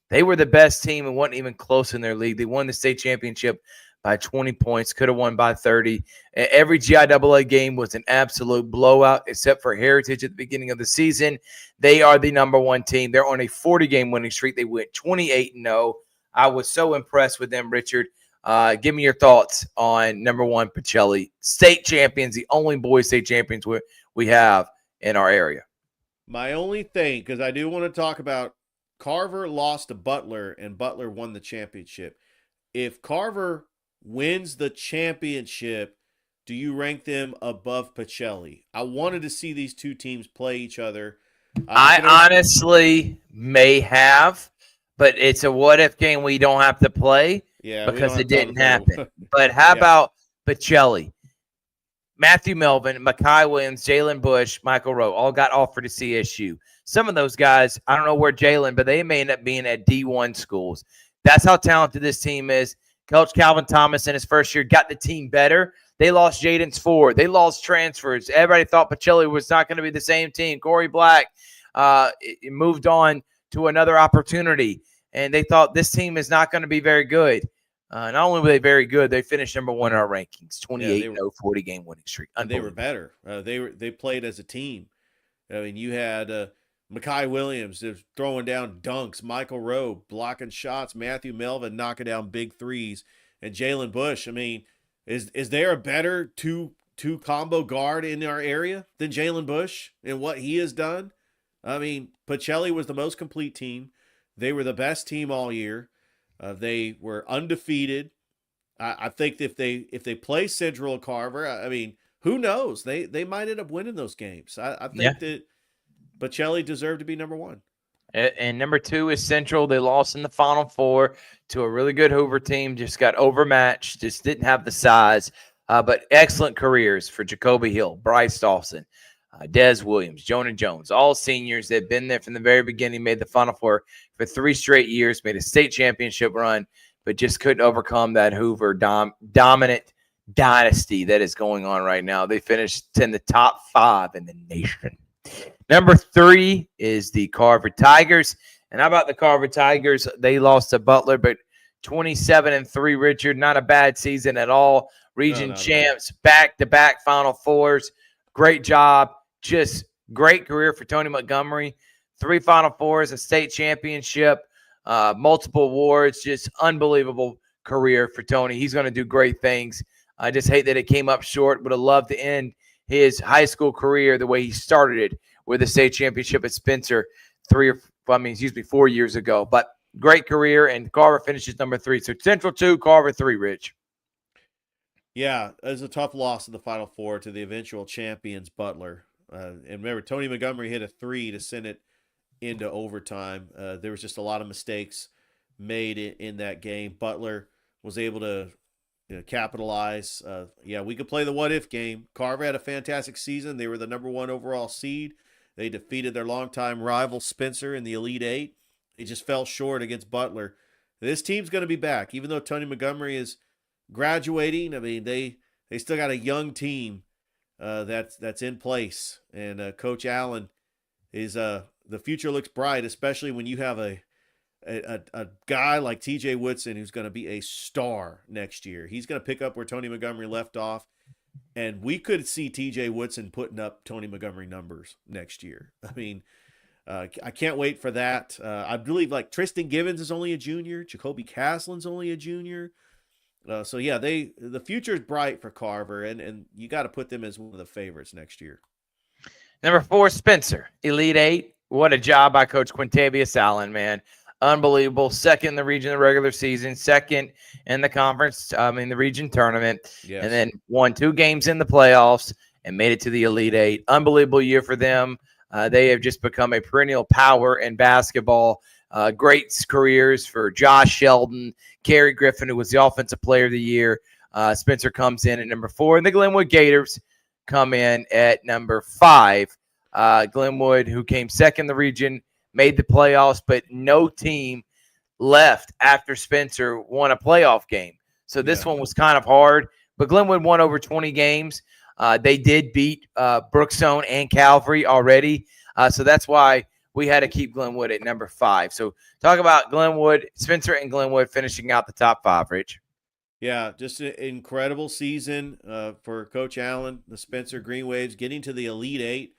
They were the best team and wasn't even close in their league. They won the state championship by 20 points, could have won by 30. Every GIAA game was an absolute blowout, except for Heritage at the beginning of the season. They are the number 1 team. They're on a 40-game winning streak. They went 28-0. I was so impressed with them, Richard. Give me your thoughts on number 1, Pacelli. State champions, the only boys state champions we have in our area. My only thing, because I do want to talk about Carver lost to Butler, and Butler won the championship. If Carver wins the championship, do you rank them above Pacelli? I wanted to see these 2 teams play each other. I honestly may have, but it's a what-if game we don't have to play. Yeah, because it didn't happen. But how about Pacelli? Matthew Melvin, Makai Williams, Jalen Bush, Michael Rowe all got offered to CSU. Some of those guys, I don't know where Jalen, but they may end up being at D1 schools. That's how talented this team is. Coach Calvin Thomas in his first year got the team better. They lost Jaden Ford. They lost transfers. Everybody thought Pacelli was not going to be the same team. Corey Black moved on to another opportunity. And they thought this team is not going to be very good. Not only were they very good, they finished number 1 in our rankings, 28-0, 40-game winning streak. They were better. They played as a team. I mean, you had Makai Williams throwing down dunks, Michael Rowe blocking shots, Matthew Melvin knocking down big threes, and Jalen Bush. I mean, is there a better two combo guard in our area than Jalen Bush and what he has done? I mean, Pacelli was the most complete team. They were the best team all year. They were undefeated. I think if they play Central and Carver, I mean, who knows? They might end up winning those games. I think that Pacelli deserved to be number 1. And number 2 is Central. They lost in the Final Four to a really good Hoover team. Just got overmatched. Just didn't have the size. But excellent careers for Jacoby Hill, Bryce Dawson, Des Williams, Jonah Jones, all seniors that have been there from the very beginning, made the Final Four for 3 straight years, made a state championship run, but just couldn't overcome that Hoover dominant dynasty that is going on right now. They finished in the top 5 in the nation. Number 3 is the Carver Tigers. And how about the Carver Tigers? They lost to Butler, but 27-3, Richard. Not a bad season at all. Region champs, back-to-back Final Fours. Great job. Just great career for Tony Montgomery. 3 Final Fours, a state championship, multiple awards. Just unbelievable career for Tony. He's going to do great things. I just hate that it came up short. Would have loved to end his high school career the way he started it with the state championship at Spencer 4 years ago. But great career, and Carver finishes number 3. So Central 2, Carver 3, Rich. Yeah, it was a tough loss in the Final Four to the eventual champions, Butler. And remember, Tony Montgomery hit a 3 to send it into overtime. There was just a lot of mistakes made in that game. Butler was able to capitalize. We could play the what-if game. Carver had a fantastic season. They were the number 1 overall seed. They defeated their longtime rival Spencer in the Elite Eight. It just fell short against Butler. This team's going to be back, even though Tony Montgomery is graduating. I mean, they still got a young team that's in place, and Coach Allen is the future looks bright, especially when you have a guy like T.J. Woodson who's going to be a star next year. He's going to pick up where Tony Montgomery left off, and we could see T.J. Woodson putting up Tony Montgomery numbers next year. I mean, I can't wait for that. I believe like Tristan Givens is only a junior. Jacoby Caslin's only a junior. The future is bright for Carver, and you got to put them as one of the favorites next year. Number 4, Spencer, Elite Eight. What a job by Coach Quintavious Allen, man. Unbelievable. Second in the region in the regular season, second in the conference, in the region tournament, Yes. and then won 2 games in the playoffs and made it to the Elite Eight. Unbelievable year for them. They have just become a perennial power in basketball. Great careers for Josh Sheldon, Kerry Griffin, who was the Offensive Player of the Year. Spencer comes in at number 4, and the Glenwood Gators come in at number 5. Glenwood, who came second in the region, made the playoffs, but no team left after Spencer won a playoff game. So this one was kind of hard, but Glenwood won over 20 games. They did beat Brookstone and Calvary already. So that's why we had to keep Glenwood at number 5. So talk about Glenwood, Spencer and Glenwood finishing out the top 5, Rich. Yeah, just an incredible season for Coach Allen, the Spencer Green Waves, getting to the Elite Eight.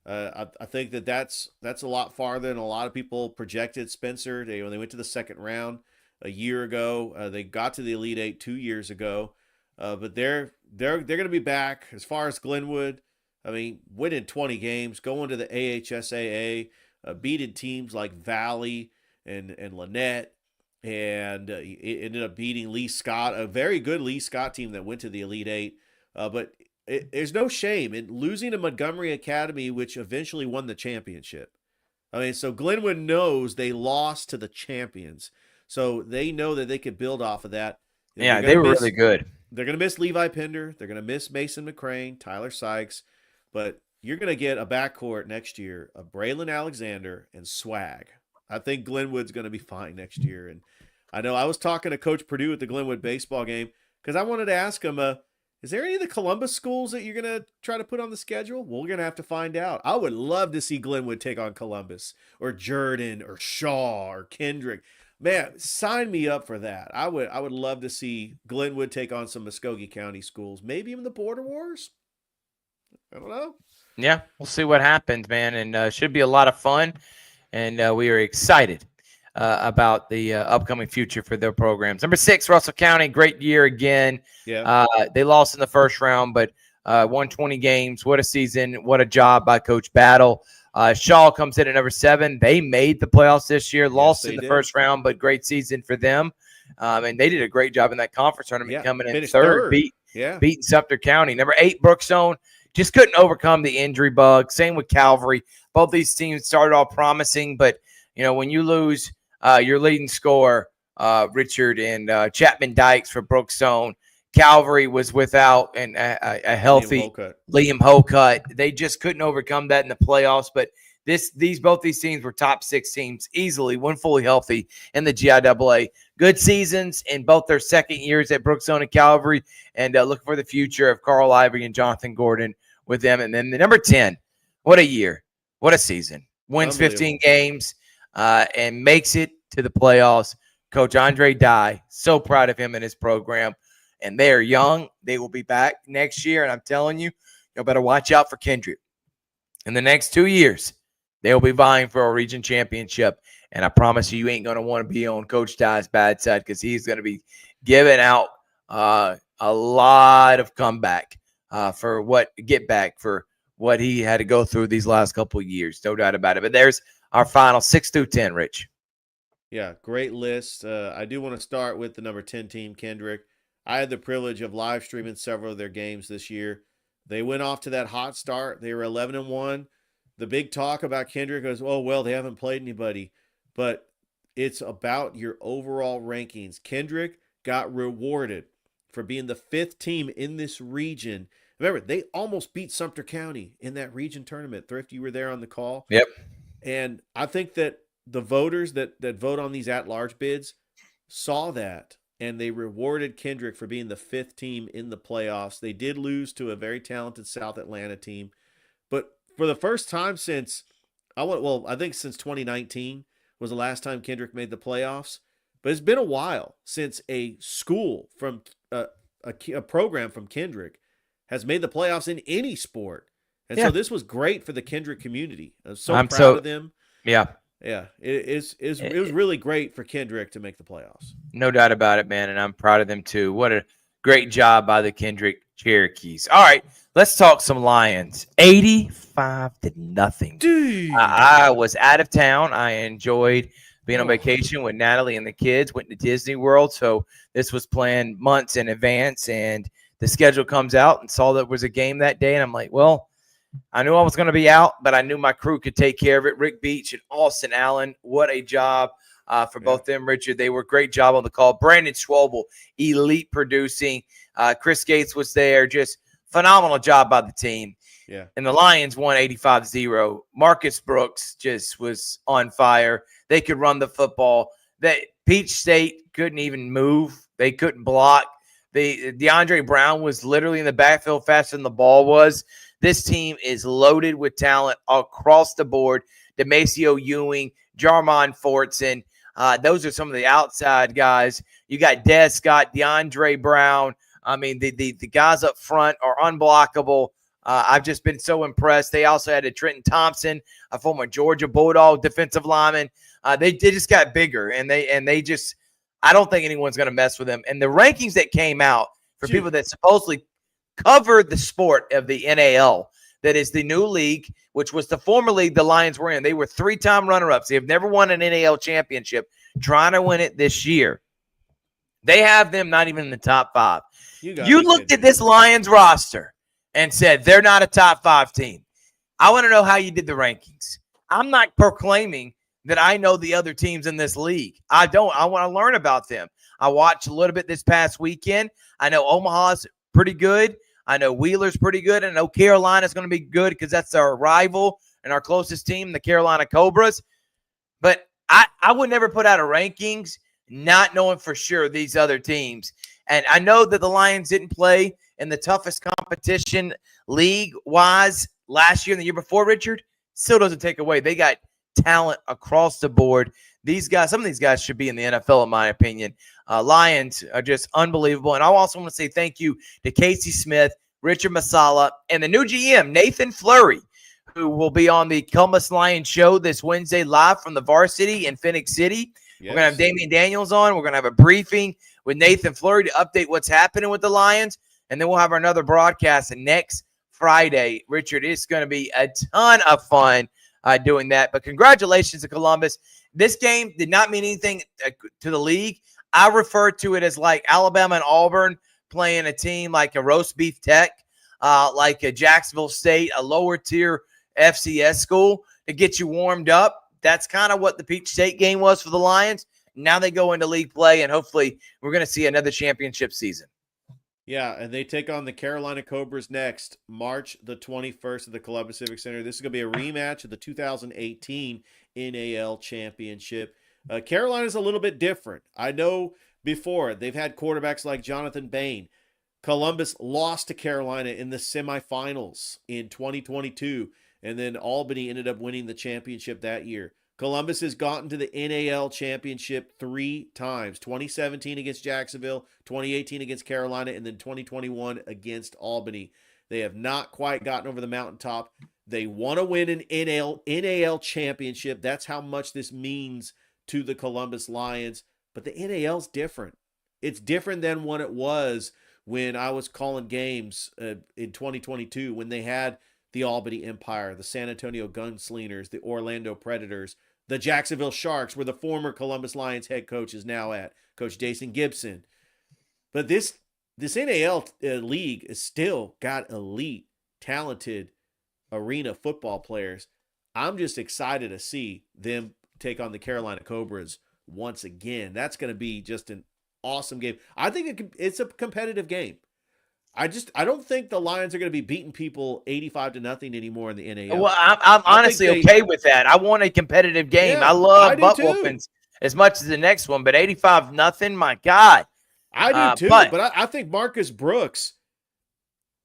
I think that's a lot farther than a lot of people projected Spencer. When they went to the second round a year ago, they got to the Elite Eight 2 years ago. But they're going to be back. As far as Glenwood, I mean, winning 20 games, going to the AHSAA, beating teams like Valley and Lynette, and it ended up beating Lee Scott, a very good Lee Scott team that went to the Elite Eight. But there's no shame in losing to Montgomery Academy, which eventually won the championship. I mean, so Glenwood knows they lost to the champions. So they know that they could build off of that. Yeah, they were really good. They're going to miss Levi Pender. They're going to miss Mason McCrane, Tyler Sykes. But you're going to get a backcourt next year of Braylon Alexander and Swag. I think Glenwood's going to be fine next year. And I know I was talking to Coach Purdue at the Glenwood baseball game because I wanted to ask him, is there any of the Columbus schools that you're going to try to put on the schedule? Well, we're going to have to find out. I would love to see Glenwood take on Columbus or Jordan or Shaw or Kendrick. Man, sign me up for that. I would love to see Glenwood take on some Muskogee County schools, maybe even the Border Wars. I don't know. Yeah, we'll see what happens, man, and should be a lot of fun, and we are excited about the upcoming future for their programs. Number 6, Russell County, great year again. Yeah. They lost in the first round, but won 20 games. What a season. What a job by Coach Battle. Shaw comes in at number 7. They made the playoffs this year, lost in the first round, but great season for them. And they did a great job in that conference tournament, coming in third. Beating Sumter County. Number 8, Brookstone. Just couldn't overcome the injury bug. Same with Calvary. Both these teams started off promising, but when you lose your leading scorer, Richard, and Chapman Dykes for Brookstone, Calvary was without a healthy Liam Hocutt. They just couldn't overcome that in the playoffs. But both these teams were top 6 teams easily when fully healthy in the GIAA. Good seasons in both their second years at Brookstone and Calvary, and looking for the future of Carl Ivory and Jonathan Gordon with them. And then the number 10, what a year, what a season. Wins 15 games and makes it to the playoffs. Coach Andre Dye, so proud of him and his program. And they are young. They will be back next year. And I'm telling you, you better watch out for Kendrick. In the next 2 years, they'll be vying for a region championship. And I promise you ain't going to want to be on Coach Dye's bad side because he's going to be giving out a lot of comeback for what he had to go through these last couple of years. No doubt about it. But there's our final 6 through 10, Rich. Yeah, great list. I do want to start with the number 10 team, Kendrick. I had the privilege of live streaming several of their games this year. They went off to that hot start. They were 11-1. The big talk about Kendrick was, oh, well, they haven't played anybody. But it's about your overall rankings. Kendrick got rewarded for being the 5th team in this region. Remember, they almost beat Sumter County in that region tournament. Thrift, you were there on the call. Yep. And I think that the voters that vote on these at-large bids saw that, and they rewarded Kendrick for being the 5th team in the playoffs. They did lose to a very talented South Atlanta team. But for the first time since, I think since 2019 was the last time Kendrick made the playoffs. But it's been a while since a school from a program from Kendrick has made the playoffs in any sport. And so this was great for the Kendrick community. I'm proud of them. Yeah. Yeah, it was really great for Kendrick to make the playoffs. No doubt about it, man, and I'm proud of them too. What a great job by the Kendrick Cherokees. All right, let's talk some Lions. 85-0. Dude. I was out of town. I enjoyed being on vacation with Natalie and the kids. Went to Disney World, so this was planned months in advance, and the schedule comes out and saw that was a game that day, and I'm like, well, I knew I was going to be out, but I knew my crew could take care of it. Rick Beach and Austin Allen, what a job for both them, Richard. They were a great job on the call. Brandon Schwabel, elite producing. Chris Gates was there. Just phenomenal job by the team. Yeah. And the Lions won 85-0. Marcus Brooks just was on fire. They could run the football. Peach State couldn't even move. They couldn't block. DeAndre Brown was literally in the backfield faster than the ball was. This team is loaded with talent across the board. Demasio Ewing, Jarmon Fortson. Those are some of the outside guys. You got Des Scott, DeAndre Brown. I mean, the guys up front are unblockable. I've just been so impressed. They also had a Trenton Thompson, a former Georgia Bulldog defensive lineman. They just got bigger, and they just – I don't think anyone's going to mess with them. And the rankings that came out for people that supposedly – covered the sport of the NAL, that is the new league, which was the former league the Lions were in. They were 3-time runner-ups. They have never won an NAL championship, trying to win it this year. They have them not even in the top 5. You looked at this Lions roster and said they're not a top 5 team. I want to know how you did the rankings. I'm not proclaiming that I know the other teams in this league. I don't. I want to learn about them. I watched a little bit this past weekend. I know Omaha's pretty good. I know Wheeler's pretty good. I know Carolina's going to be good because that's our rival and our closest team, the Carolina Cobras. But I would never put out a rankings not knowing for sure these other teams. And I know that the Lions didn't play in the toughest competition league-wise last year and the year before, Richard. Still doesn't take away. They got talent across the board. These guys, some of these guys should be in the NFL, in my opinion. Lions are just unbelievable. And I also want to say thank you to Casey Smith, Richard Masala, and the new GM, Nathan Fleury, who will be on the Columbus Lions show this Wednesday live from the varsity in Phoenix City. Yes. We're going to have Damian Daniels on. We're going to have a briefing with Nathan Fleury to update what's happening with the Lions. And then we'll have another broadcast next Friday. Richard, it's going to be a ton of fun doing that. But congratulations to Columbus. This game did not mean anything to the league. I refer to it as like Alabama and Auburn playing a team like a Roast Beef Tech, like a Jacksonville State, a lower tier FCS school to get you warmed up. That's kind of what the Peach State game was for the Lions. Now they go into league play, and hopefully we're going to see another championship season. Yeah, and they take on the Carolina Cobras next, March the 21st at the Columbus Civic Center. This is going to be a rematch of the 2018 NAL championship. Carolina's a little bit different. I know before they've had quarterbacks like Jonathan Bain. Columbus lost to Carolina in the semifinals in 2022, and then Albany ended up winning the championship that year. Columbus has gotten to the NAL championship 3 times, 2017 against Jacksonville, 2018 against Carolina, and then 2021 against Albany. They have not quite gotten over the mountaintop. They want to win an NAL championship. That's how much this means to the Columbus Lions. But the NAL's different. It's different than what it was when I was calling games in 2022 when they had the Albany Empire, the San Antonio Gunslingers, the Orlando Predators, the Jacksonville Sharks, where the former Columbus Lions head coach is now at, Coach Jason Gibson. But this NAL league has still got elite, talented arena football players. I'm just excited to see them take on the Carolina Cobras once again. That's going to be just an awesome game. I think it's a competitive game. I don't think the Lions are going to be beating people 85-0 anymore in the NAL. Well, I'm honestly okay with that. I want a competitive game. Yeah, I love butt too. whoopings as much as the next one, but 85-0, my God. I do too, but I think Marcus Brooks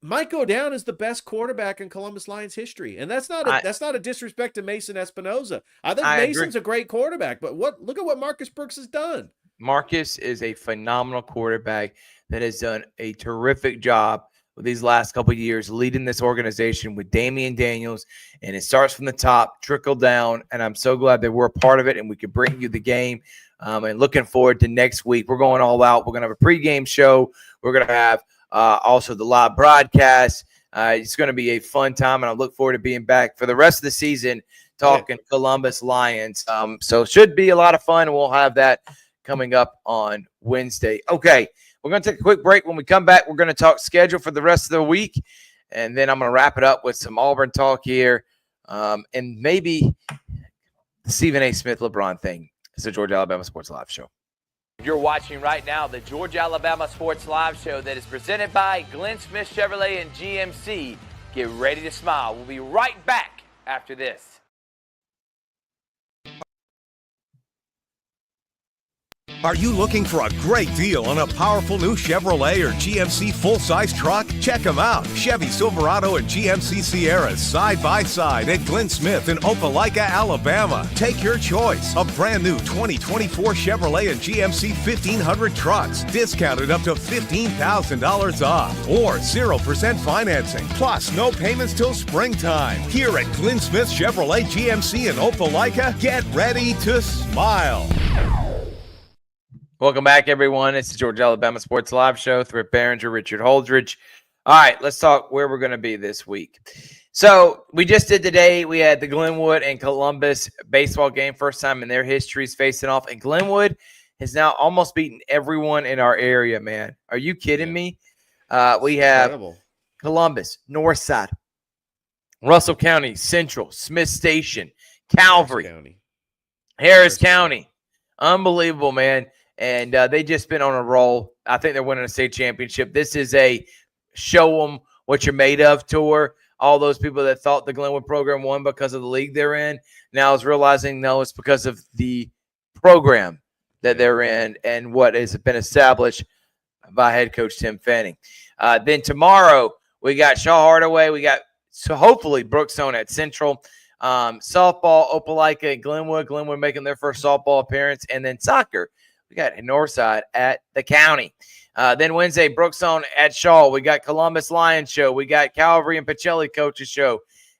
might go down as the best quarterback in Columbus Lions history. And that's not a disrespect to Mason Espinoza. I think Mason's a great quarterback, but look at what Marcus Brooks has done. Marcus is a phenomenal quarterback that has done a terrific job with these last couple of years leading this organization with Damian Daniels, and it starts from the top, trickle down, and I'm so glad that we're a part of it and we can bring you the game. And looking forward to next week. We're going all out. We're going to have a pregame show. We're going to have also the live broadcast. It's going to be a fun time, and I look forward to being back for the rest of the season talking Columbus Lions. So it should be a lot of fun, and we'll have that coming up on Wednesday. Okay, we're going to take a quick break. When we come back, we're going to talk schedule for the rest of the week, and then I'm going to wrap it up with some Auburn talk here, and maybe the Stephen A. Smith LeBron thing. It's the Georgia Alabama Sports Live Show. You're watching right now the Georgia Alabama Sports Live Show that is presented by Glenn Smith Chevrolet and GMC. Get ready to smile. We'll be right back after this. Are you looking for a great deal on a powerful new Chevrolet or GMC full-size truck? Check them out. Chevy Silverado and GMC Sierra side by side at Glenn Smith in Opelika, Alabama. Take your choice. A brand new 2024 Chevrolet and GMC 1500 trucks, discounted up to $15,000 off, or 0% financing. Plus, no payments till springtime. Here at Glenn Smith Chevrolet GMC in Opelika, get ready to smile. Welcome back, everyone. It's the Georgia Alabama Sports Live Show. Thrift, Barringer, Richard Holdridge. All right, let's talk where we're going to be this week. So we just did today. We had the Glenwood and Columbus baseball game, first time in their histories facing off. And Glenwood has now almost beaten everyone in our area, man. Are you kidding me? We have incredible. Columbus, Northside, Russell County, Central, Smith Station, Calvary, Harris County. Unbelievable, man. And they just been on a roll. I think they're winning a state championship. This is a show them what you're made of tour. All those people that thought the Glenwood program won because of the league they're in now is realizing, no, it's because of the program that they're in and what has been established by head coach Tim Fanning. Then tomorrow we got Shaw Hardaway. We got hopefully Brookstone at Central. Softball, Opelika, and Glenwood. Glenwood making their first softball appearance. And then soccer. We got Northside at the county. Then Wednesday, Brookstone at Shaw. We got Columbus Lions show. We got Calvary and Pacelli coaches show.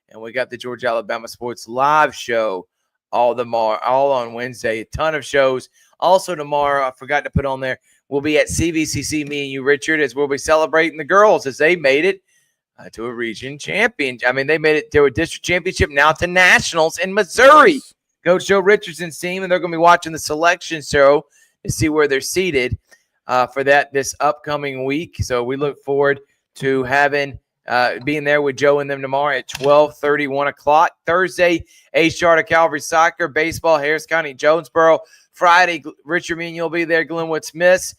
And we got the Georgia Alabama Sports Live show all on Wednesday. A ton of shows. Also tomorrow, I forgot to put on there, we'll be at CVCC, me and you, Richard, as we'll be celebrating the girls as they made it to a region champion. I mean, they made it to a district championship, now to nationals in Missouri. Coach Joe Richardson's team, and they're going to be watching the selection show to see where they're seated for this upcoming week. So we look forward to having being there with Joe and them tomorrow at 12:30, 1 o'clock. Thursday, Charter Calvary Soccer, Baseball, Harris County, Jonesboro. Friday, Richard, me and you'll be there, Glenwood Smiths.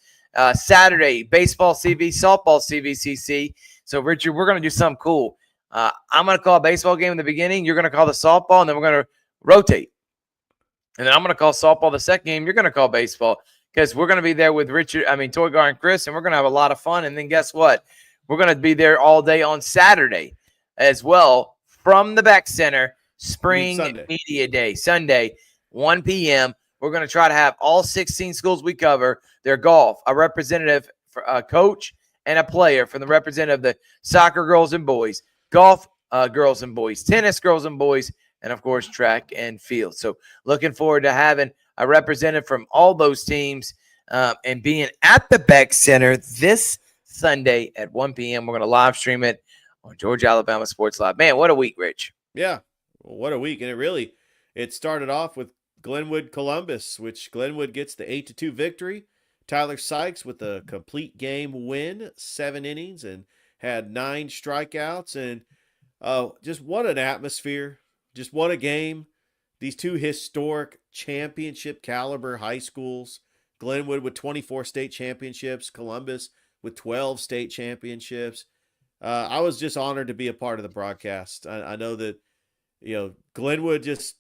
Saturday, Baseball CV, Softball CVCC. So, Richard, we're going to do something cool. I'm going to call a baseball game in the beginning. You're going to call the softball, and then we're going to rotate. And then I'm going to call softball the second game. You're going to call baseball because we're going to be there with Toygar and Chris, and we're going to have a lot of fun. And then guess what? We're going to be there all day on Saturday as well from the Beck Center, Spring Media Day, Sunday, 1 p.m. We're going to try to have all 16 schools we cover, their golf, a representative, a coach, and a player from the representative of the soccer girls and boys, golf girls and boys, tennis girls and boys, and, of course, track and field. So looking forward to having a representative from all those teams and being at the Beck Center this Sunday at 1 p.m. We're going to live stream it on Georgia Alabama Sports Live. Man, what a week, Rich. Yeah, well, what a week. And it started off with Glenwood Columbus, which Glenwood gets the 8-2 victory. Tyler Sykes with a complete game win, 7 innings, and had 9 strikeouts. And just what an atmosphere. Just what a game. These two historic championship caliber high schools. Glenwood with 24 state championships, Columbus with 12 state championships. I was just honored to be a part of the broadcast. I know that, Glenwood just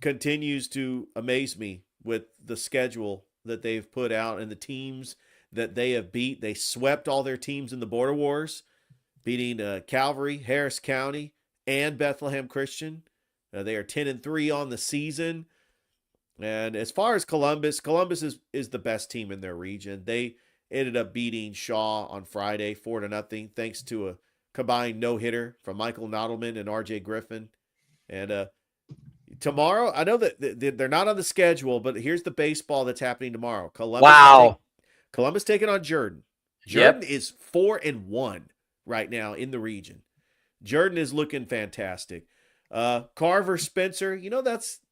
continues to amaze me with the schedule that they've put out and the teams that they have beat. They swept all their teams in the Border Wars, beating Calvary, Harris County, and Bethlehem Christian. They are 10-3 on the season. And as far as Columbus is the best team in their region. They ended up beating Shaw on Friday 4-0, thanks to a combined no-hitter from Michael Nodelman and RJ Griffin. And tomorrow, I know that they're not on the schedule, but here's the baseball that's happening tomorrow. Columbus taking on Jordan. Jordan is 4-1 right now in the region. Jordan is looking fantastic. Carver Spencer,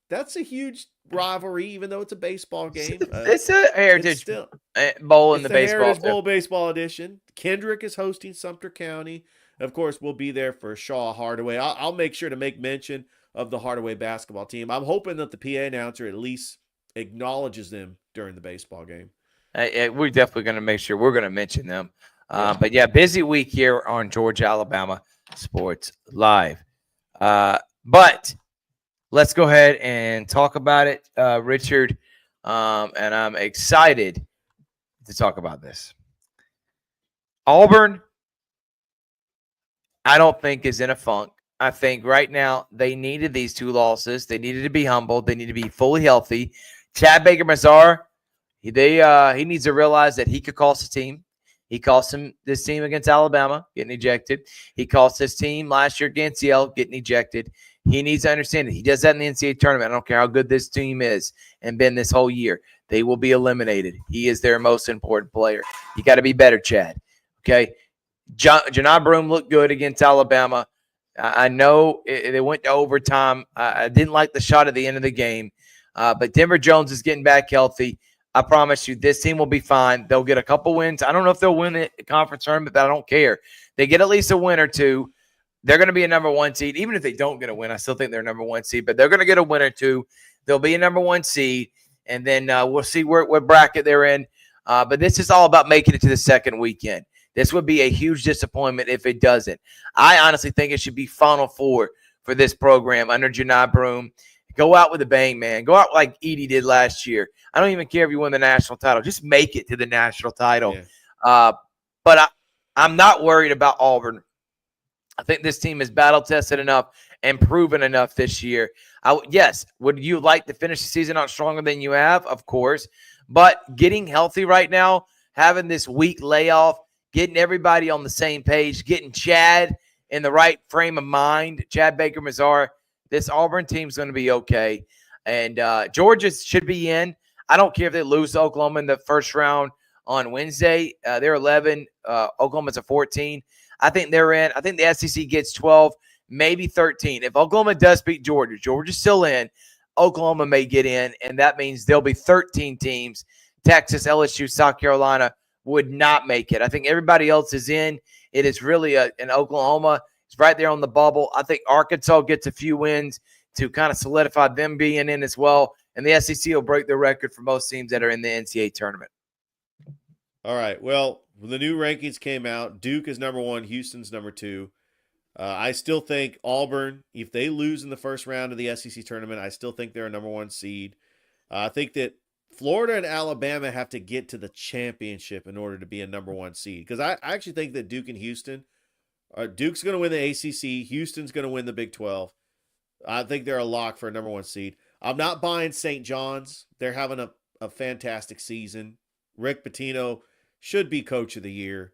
that's a huge rivalry, even though it's a baseball game. It's a Heritage Bowl in the baseball. Heritage Bowl baseball edition. Kendrick is hosting Sumter County. Of course, we'll be there for Shaw Hardaway. I'll make sure to make mention of the Hardaway basketball team. I'm hoping that the PA announcer at least acknowledges them during the baseball game. We're definitely going to make sure we're going to mention them. But yeah, busy week here on Georgia Alabama Sports Live. But let's go ahead and talk about it, Richard. And I'm excited to talk about this. Auburn, I don't think is in a funk. I think right now they needed these 2 losses. They needed to be humbled. They need to be fully healthy. Chad Baker-Mazar, he needs to realize that he could cost the team. He cost this team against Alabama, getting ejected. He cost his team last year against Yale, getting ejected. He needs to understand it. He does that in the NCAA tournament. I don't care how good this team is and been this whole year. They will be eliminated. He is their most important player. You got to be better, Chad. Okay? Janai Broome looked good against Alabama. I know they went to overtime. I didn't like the shot at the end of the game. But Denver Jones is getting back healthy. I promise you, this team will be fine. They'll get a couple wins. I don't know if they'll win the conference tournament, but I don't care. They get at least a win or 2. They're going to be a number 1 seed. Even if they don't get a win, I still think they're a number 1 seed. But they're going to get a win or 2. They'll be a number 1 seed. And then we'll see what bracket they're in. But this is all about making it to the second weekend. This would be a huge disappointment if it doesn't. I honestly think it should be Final Four for this program under Janai Broome. Go out with a bang, man. Go out like Edie did last year. I don't even care if you win the national title. Just make it to the national title. Yeah. But I'm not worried about Auburn. I think this team is battle-tested enough and proven enough this year. Yes, would you like to finish the season out stronger than you have? Of course. But getting healthy right now, having this week layoff, getting everybody on the same page, getting Chad in the right frame of mind, Chad Baker-Mazar, this Auburn team's going to be okay. And Georgia should be in. I don't care if they lose to Oklahoma in the first round on Wednesday. They're 11. Oklahoma's a 14. I think they're in. I think the SEC gets 12, maybe 13. If Oklahoma does beat Georgia, Georgia's still in. Oklahoma may get in, and that means there'll be 13 teams. Texas, LSU, South Carolina would not make it. I think everybody else is in. It is really an Oklahoma. It's right there on the bubble. I think Arkansas gets a few wins to kind of solidify them being in as well. And the SEC will break the record for most teams that are in the NCAA tournament. All right. Well, the new rankings came out. Duke is number 1. Houston's number 2. I still think Auburn, if they lose in the first round of the SEC tournament, I still think they're a number 1 seed. I think that Florida and Alabama have to get to the championship in order to be a number 1 seed. Because I actually think that Duke and Houston, Duke's going to win the ACC. Houston's going to win the Big 12. I think they're a lock for a number 1 seed. I'm not buying St. John's. They're having a fantastic season. Rick Pitino should be coach of the year.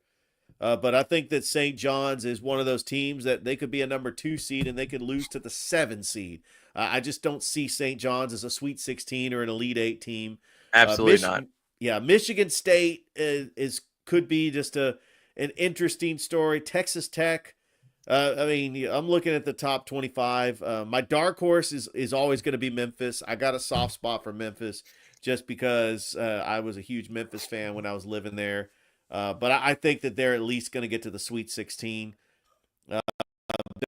But I think that St. John's is one of those teams that they could be a number 2 seed and they could lose to the 7 seed. I just don't see St. John's as a Sweet 16 or an Elite 8 team. Absolutely not. Yeah, Michigan State could be just a an interesting story. Texas Tech. I'm looking at the top 25. My dark horse is always going to be Memphis. I got a soft spot for Memphis just because I was a huge Memphis fan when I was living there. But I think that they're at least going to get to the Sweet 16.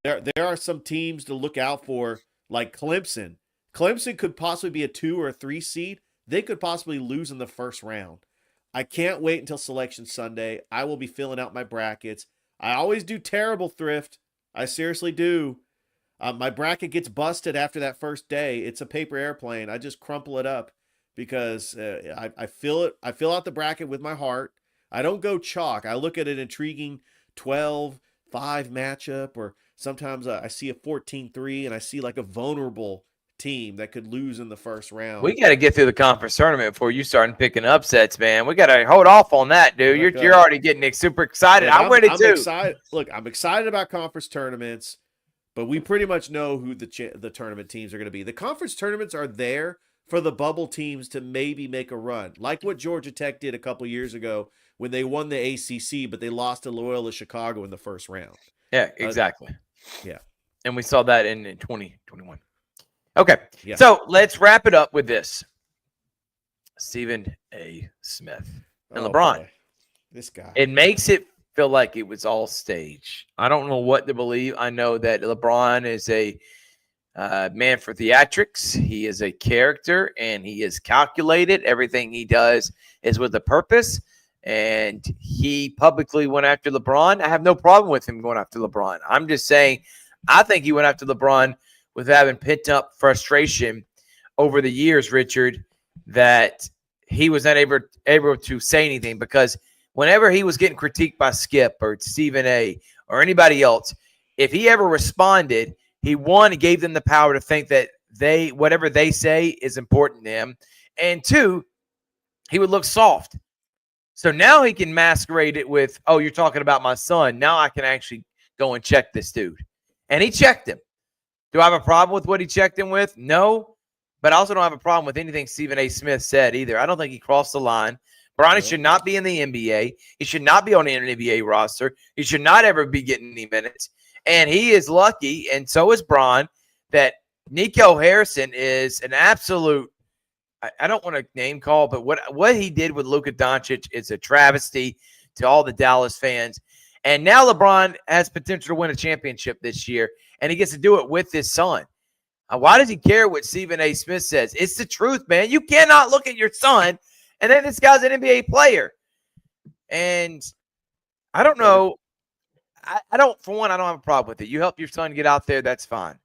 There are some teams to look out for, like Clemson. Clemson could possibly be a 2 or a 3 seed. They could possibly lose in the first round. I can't wait until Selection Sunday. I will be filling out my brackets. I always do terrible, Thrift. I seriously do. My bracket gets busted after that first day. It's a paper airplane. I just crumple it up because I fill it. I fill out the bracket with my heart. I don't go chalk. I look at an intriguing 12-5 matchup, or sometimes I see a 14-3 and I see like a vulnerable team that could lose in the first round. We got to get through the conference tournament before you start picking upsets, man. We got to hold off on that, dude. You're already getting super excited. I'm ready too. Excited. Look, I'm excited about conference tournaments, but we pretty much know who the tournament teams are going to be. The conference tournaments are there for the bubble teams to maybe make a run, like what Georgia Tech did a couple years ago when they won the ACC, but they lost to Loyola Chicago in the first round. Yeah, exactly. Yeah. And we saw that in 2021. Okay, yeah. So let's wrap it up with this. Stephen A. Smith and LeBron. Boy. This guy. It makes it feel like it was all staged. I don't know what to believe. I know that LeBron is a man for theatrics. He is a character, and he is calculated. Everything he does is with a purpose, and he publicly went after LeBron. I have no problem with him going after LeBron. I'm just saying I think he went after LeBron with having pent-up frustration over the years, Richard, that he was not able to say anything, because whenever he was getting critiqued by Skip or Stephen A. or anybody else, if he ever responded, he, one, gave them the power to think that whatever they say is important to him, and two, he would look soft. So now he can masquerade it with, oh, you're talking about my son. Now I can actually go and check this dude. And he checked him. Do I have a problem with what he checked him with? No. But I also don't have a problem with anything Stephen A. Smith said either. I don't think he crossed the line. Bronny should not be in the NBA. He should not be on the NBA roster. He should not ever be getting any minutes. And he is lucky, and so is Bron, that Nico Harrison is an absolute, I don't want to name call, but what he did with Luka Doncic is a travesty to all the Dallas fans. And now LeBron has potential to win a championship this year, and he gets to do it with his son. Why does he care what Stephen A. Smith says? It's the truth, man. You cannot look at your son and then this guy's an NBA player. And I don't know. I don't have a problem with it. You help your son get out there, that's fine.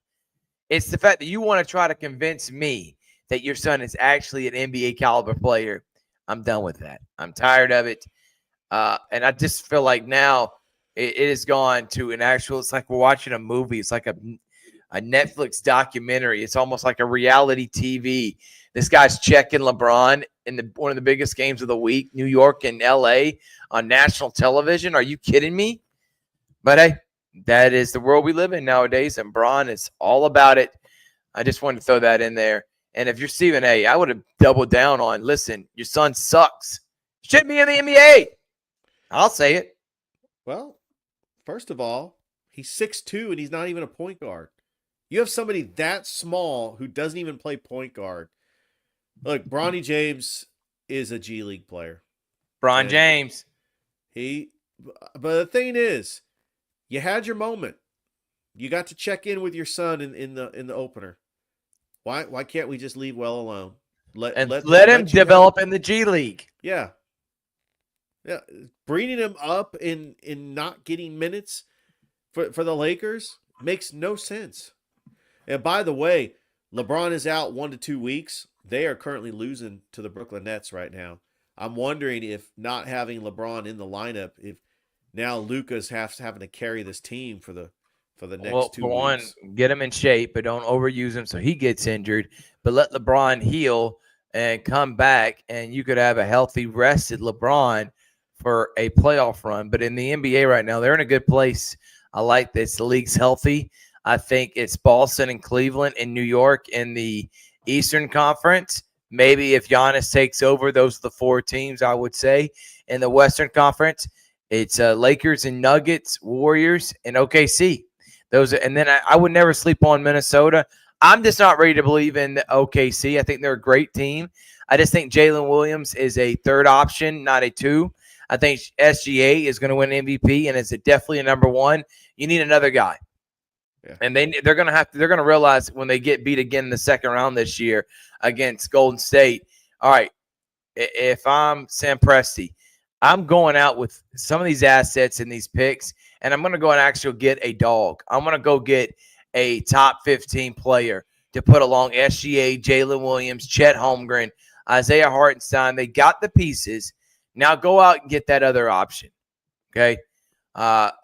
It's the fact that you want to try to convince me that your son is actually an NBA caliber player. I'm done with that. I'm tired of it. And I just feel like now it has gone to an actual, it's like we're watching a movie. It's like a Netflix documentary. It's almost like a reality TV. This guy's checking LeBron in one of the biggest games of the week, New York and LA, on national television. Are you kidding me? But hey, that is the world we live in nowadays, and Bron is all about it. I just wanted to throw that in there. And if you're Stephen A., I would have doubled down on, listen, your son sucks. Shouldn't be in the NBA. I'll say it. Well, first of all, he's 6'2", and he's not even a point guard. You have somebody that small who doesn't even play point guard. Look, Bronny James is a G League player. Bron James. But the thing is, you had your moment. You got to check in with your son in the opener. Why can't we just leave well alone? Let him develop in the G League. Yeah. Yeah. Bringing him up in not getting minutes for the Lakers makes no sense. And by the way, LeBron is out 1 to 2 weeks. They are currently losing to the Brooklyn Nets right now. I'm wondering if not having LeBron in the lineup, if now Luka's having to carry this team for the next 2 weeks. One, get him in shape, but don't overuse him so he gets injured. But let LeBron heal and come back, and you could have a healthy, rested LeBron for a playoff run. But in the NBA right now, they're in a good place. I like this. The league's healthy. I think it's Boston and Cleveland and New York in the Eastern Conference. Maybe if Giannis takes over, those are the 4 teams, I would say, in the Western Conference. It's Lakers and Nuggets, Warriors, and OKC. And then I would never sleep on Minnesota. I'm just not ready to believe in the OKC. I think they're a great team. I just think Jalen Williams is a third option, not a 2. I think SGA is going to win MVP, and it's definitely a number 1. You need another guy. Yeah. And they're going to realize when they get beat again in the second round this year against Golden State. All right, if I'm Sam Presti, I'm going out with some of these assets and these picks, and I'm going to go and actually get a dog. I'm going to go get a top 15 player to put along SGA, Jalen Williams, Chet Holmgren, Isaiah Hartenstein. They got the pieces. Now go out and get that other option, okay?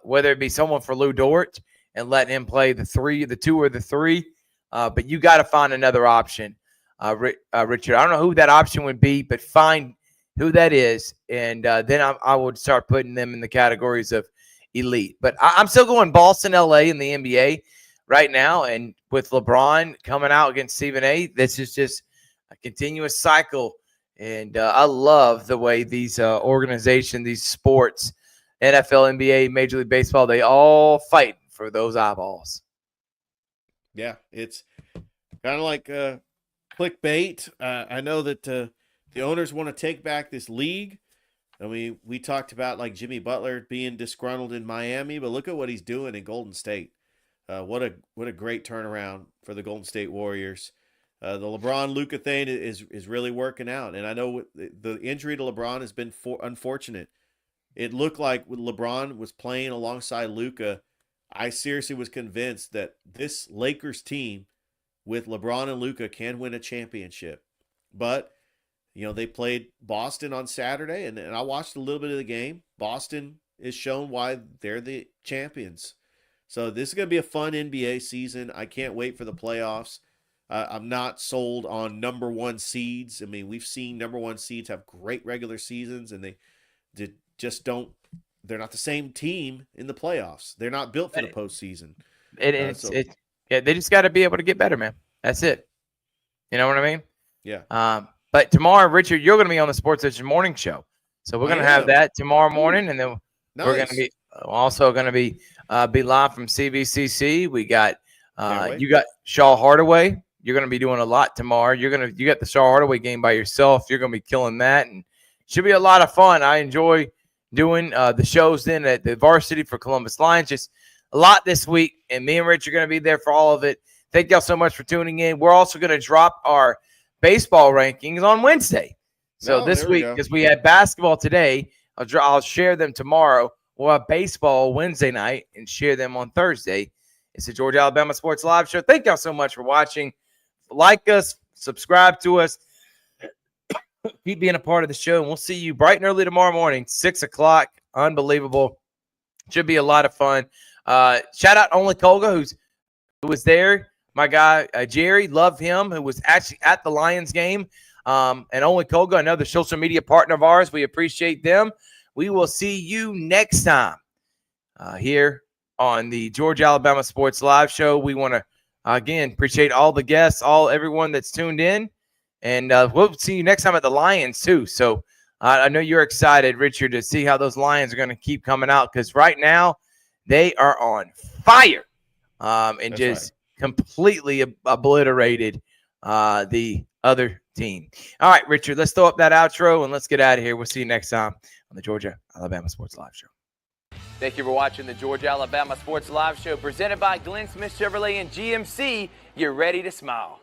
Whether it be someone for Lou Dort and let him play the 3, the 2, or the 3, but you got to find another option, Richard. I don't know who that option would be, but find who that is, and then I would start putting them in the categories of elite. But I'm still going Boston, LA in the NBA right now, and with LeBron coming out against Stephen A., this is just a continuous cycle. And I love the way these organizations, these sports, NFL, NBA, Major League Baseball, they all fight for those eyeballs. Yeah, it's kind of like clickbait. I know that the owners want to take back this league. I mean, we talked about like Jimmy Butler being disgruntled in Miami, but look at what he's doing in Golden State. What a great turnaround for the Golden State Warriors. The LeBron-Luka thing is really working out. And I know the injury to LeBron has been unfortunate. It looked like when LeBron was playing alongside Luka, I seriously was convinced that this Lakers team with LeBron and Luka can win a championship. But, they played Boston on Saturday, and I watched a little bit of the game. Boston is shown why they're the champions. So this is going to be a fun NBA season. I can't wait for the playoffs. I'm not sold on number 1 seeds. I mean, we've seen number 1 seeds have great regular seasons, and they just don't. They're not the same team in the playoffs. They're not built for the postseason. They just got to be able to get better, man. That's it. You know what I mean? Yeah. But tomorrow, Richard, you're going to be on the Sports Edition morning show, so we're going to have that tomorrow morning, and then we're going to be also going to be live from CVCC. We got you got Shaw Hardaway. You're going to be doing a lot tomorrow. You got the Shaw Hardaway game by yourself. You're going to be killing that, and it should be a lot of fun. I enjoy doing the shows then at the varsity for Columbus Lions. Just a lot this week, and me and Rich are going to be there for all of it. Thank y'all so much for tuning in. We're also going to drop our baseball rankings on Wednesday. So this week, because we had basketball today, I'll share them tomorrow. We'll have baseball Wednesday night and share them on Thursday. It's the Georgia Alabama Sports Live Show. Thank y'all so much for watching. Like us, subscribe to us, keep being a part of the show, and we'll see you bright and early tomorrow morning, 6 o'clock. Unbelievable. Should be a lot of fun. Shout out Only Colga, who was there. My guy, Jerry, love him, who was actually at the Lions game. And Only Colga, another social media partner of ours. We appreciate them. We will see you next time here on the Georgia Alabama Sports Live Show. We want to, again, appreciate all the guests, everyone that's tuned in. And we'll see you next time at the Lions, too. So I know you're excited, Richard, to see how those Lions are going to keep coming out, because right now they are on fire and just completely obliterated the other team. All right, Richard, let's throw up that outro and let's get out of here. We'll see you next time on the Georgia Alabama Sports Live Show. Thank you for watching the Georgia Alabama Sports Live Show presented by Glenn Smith Chevrolet and GMC. You're ready to smile.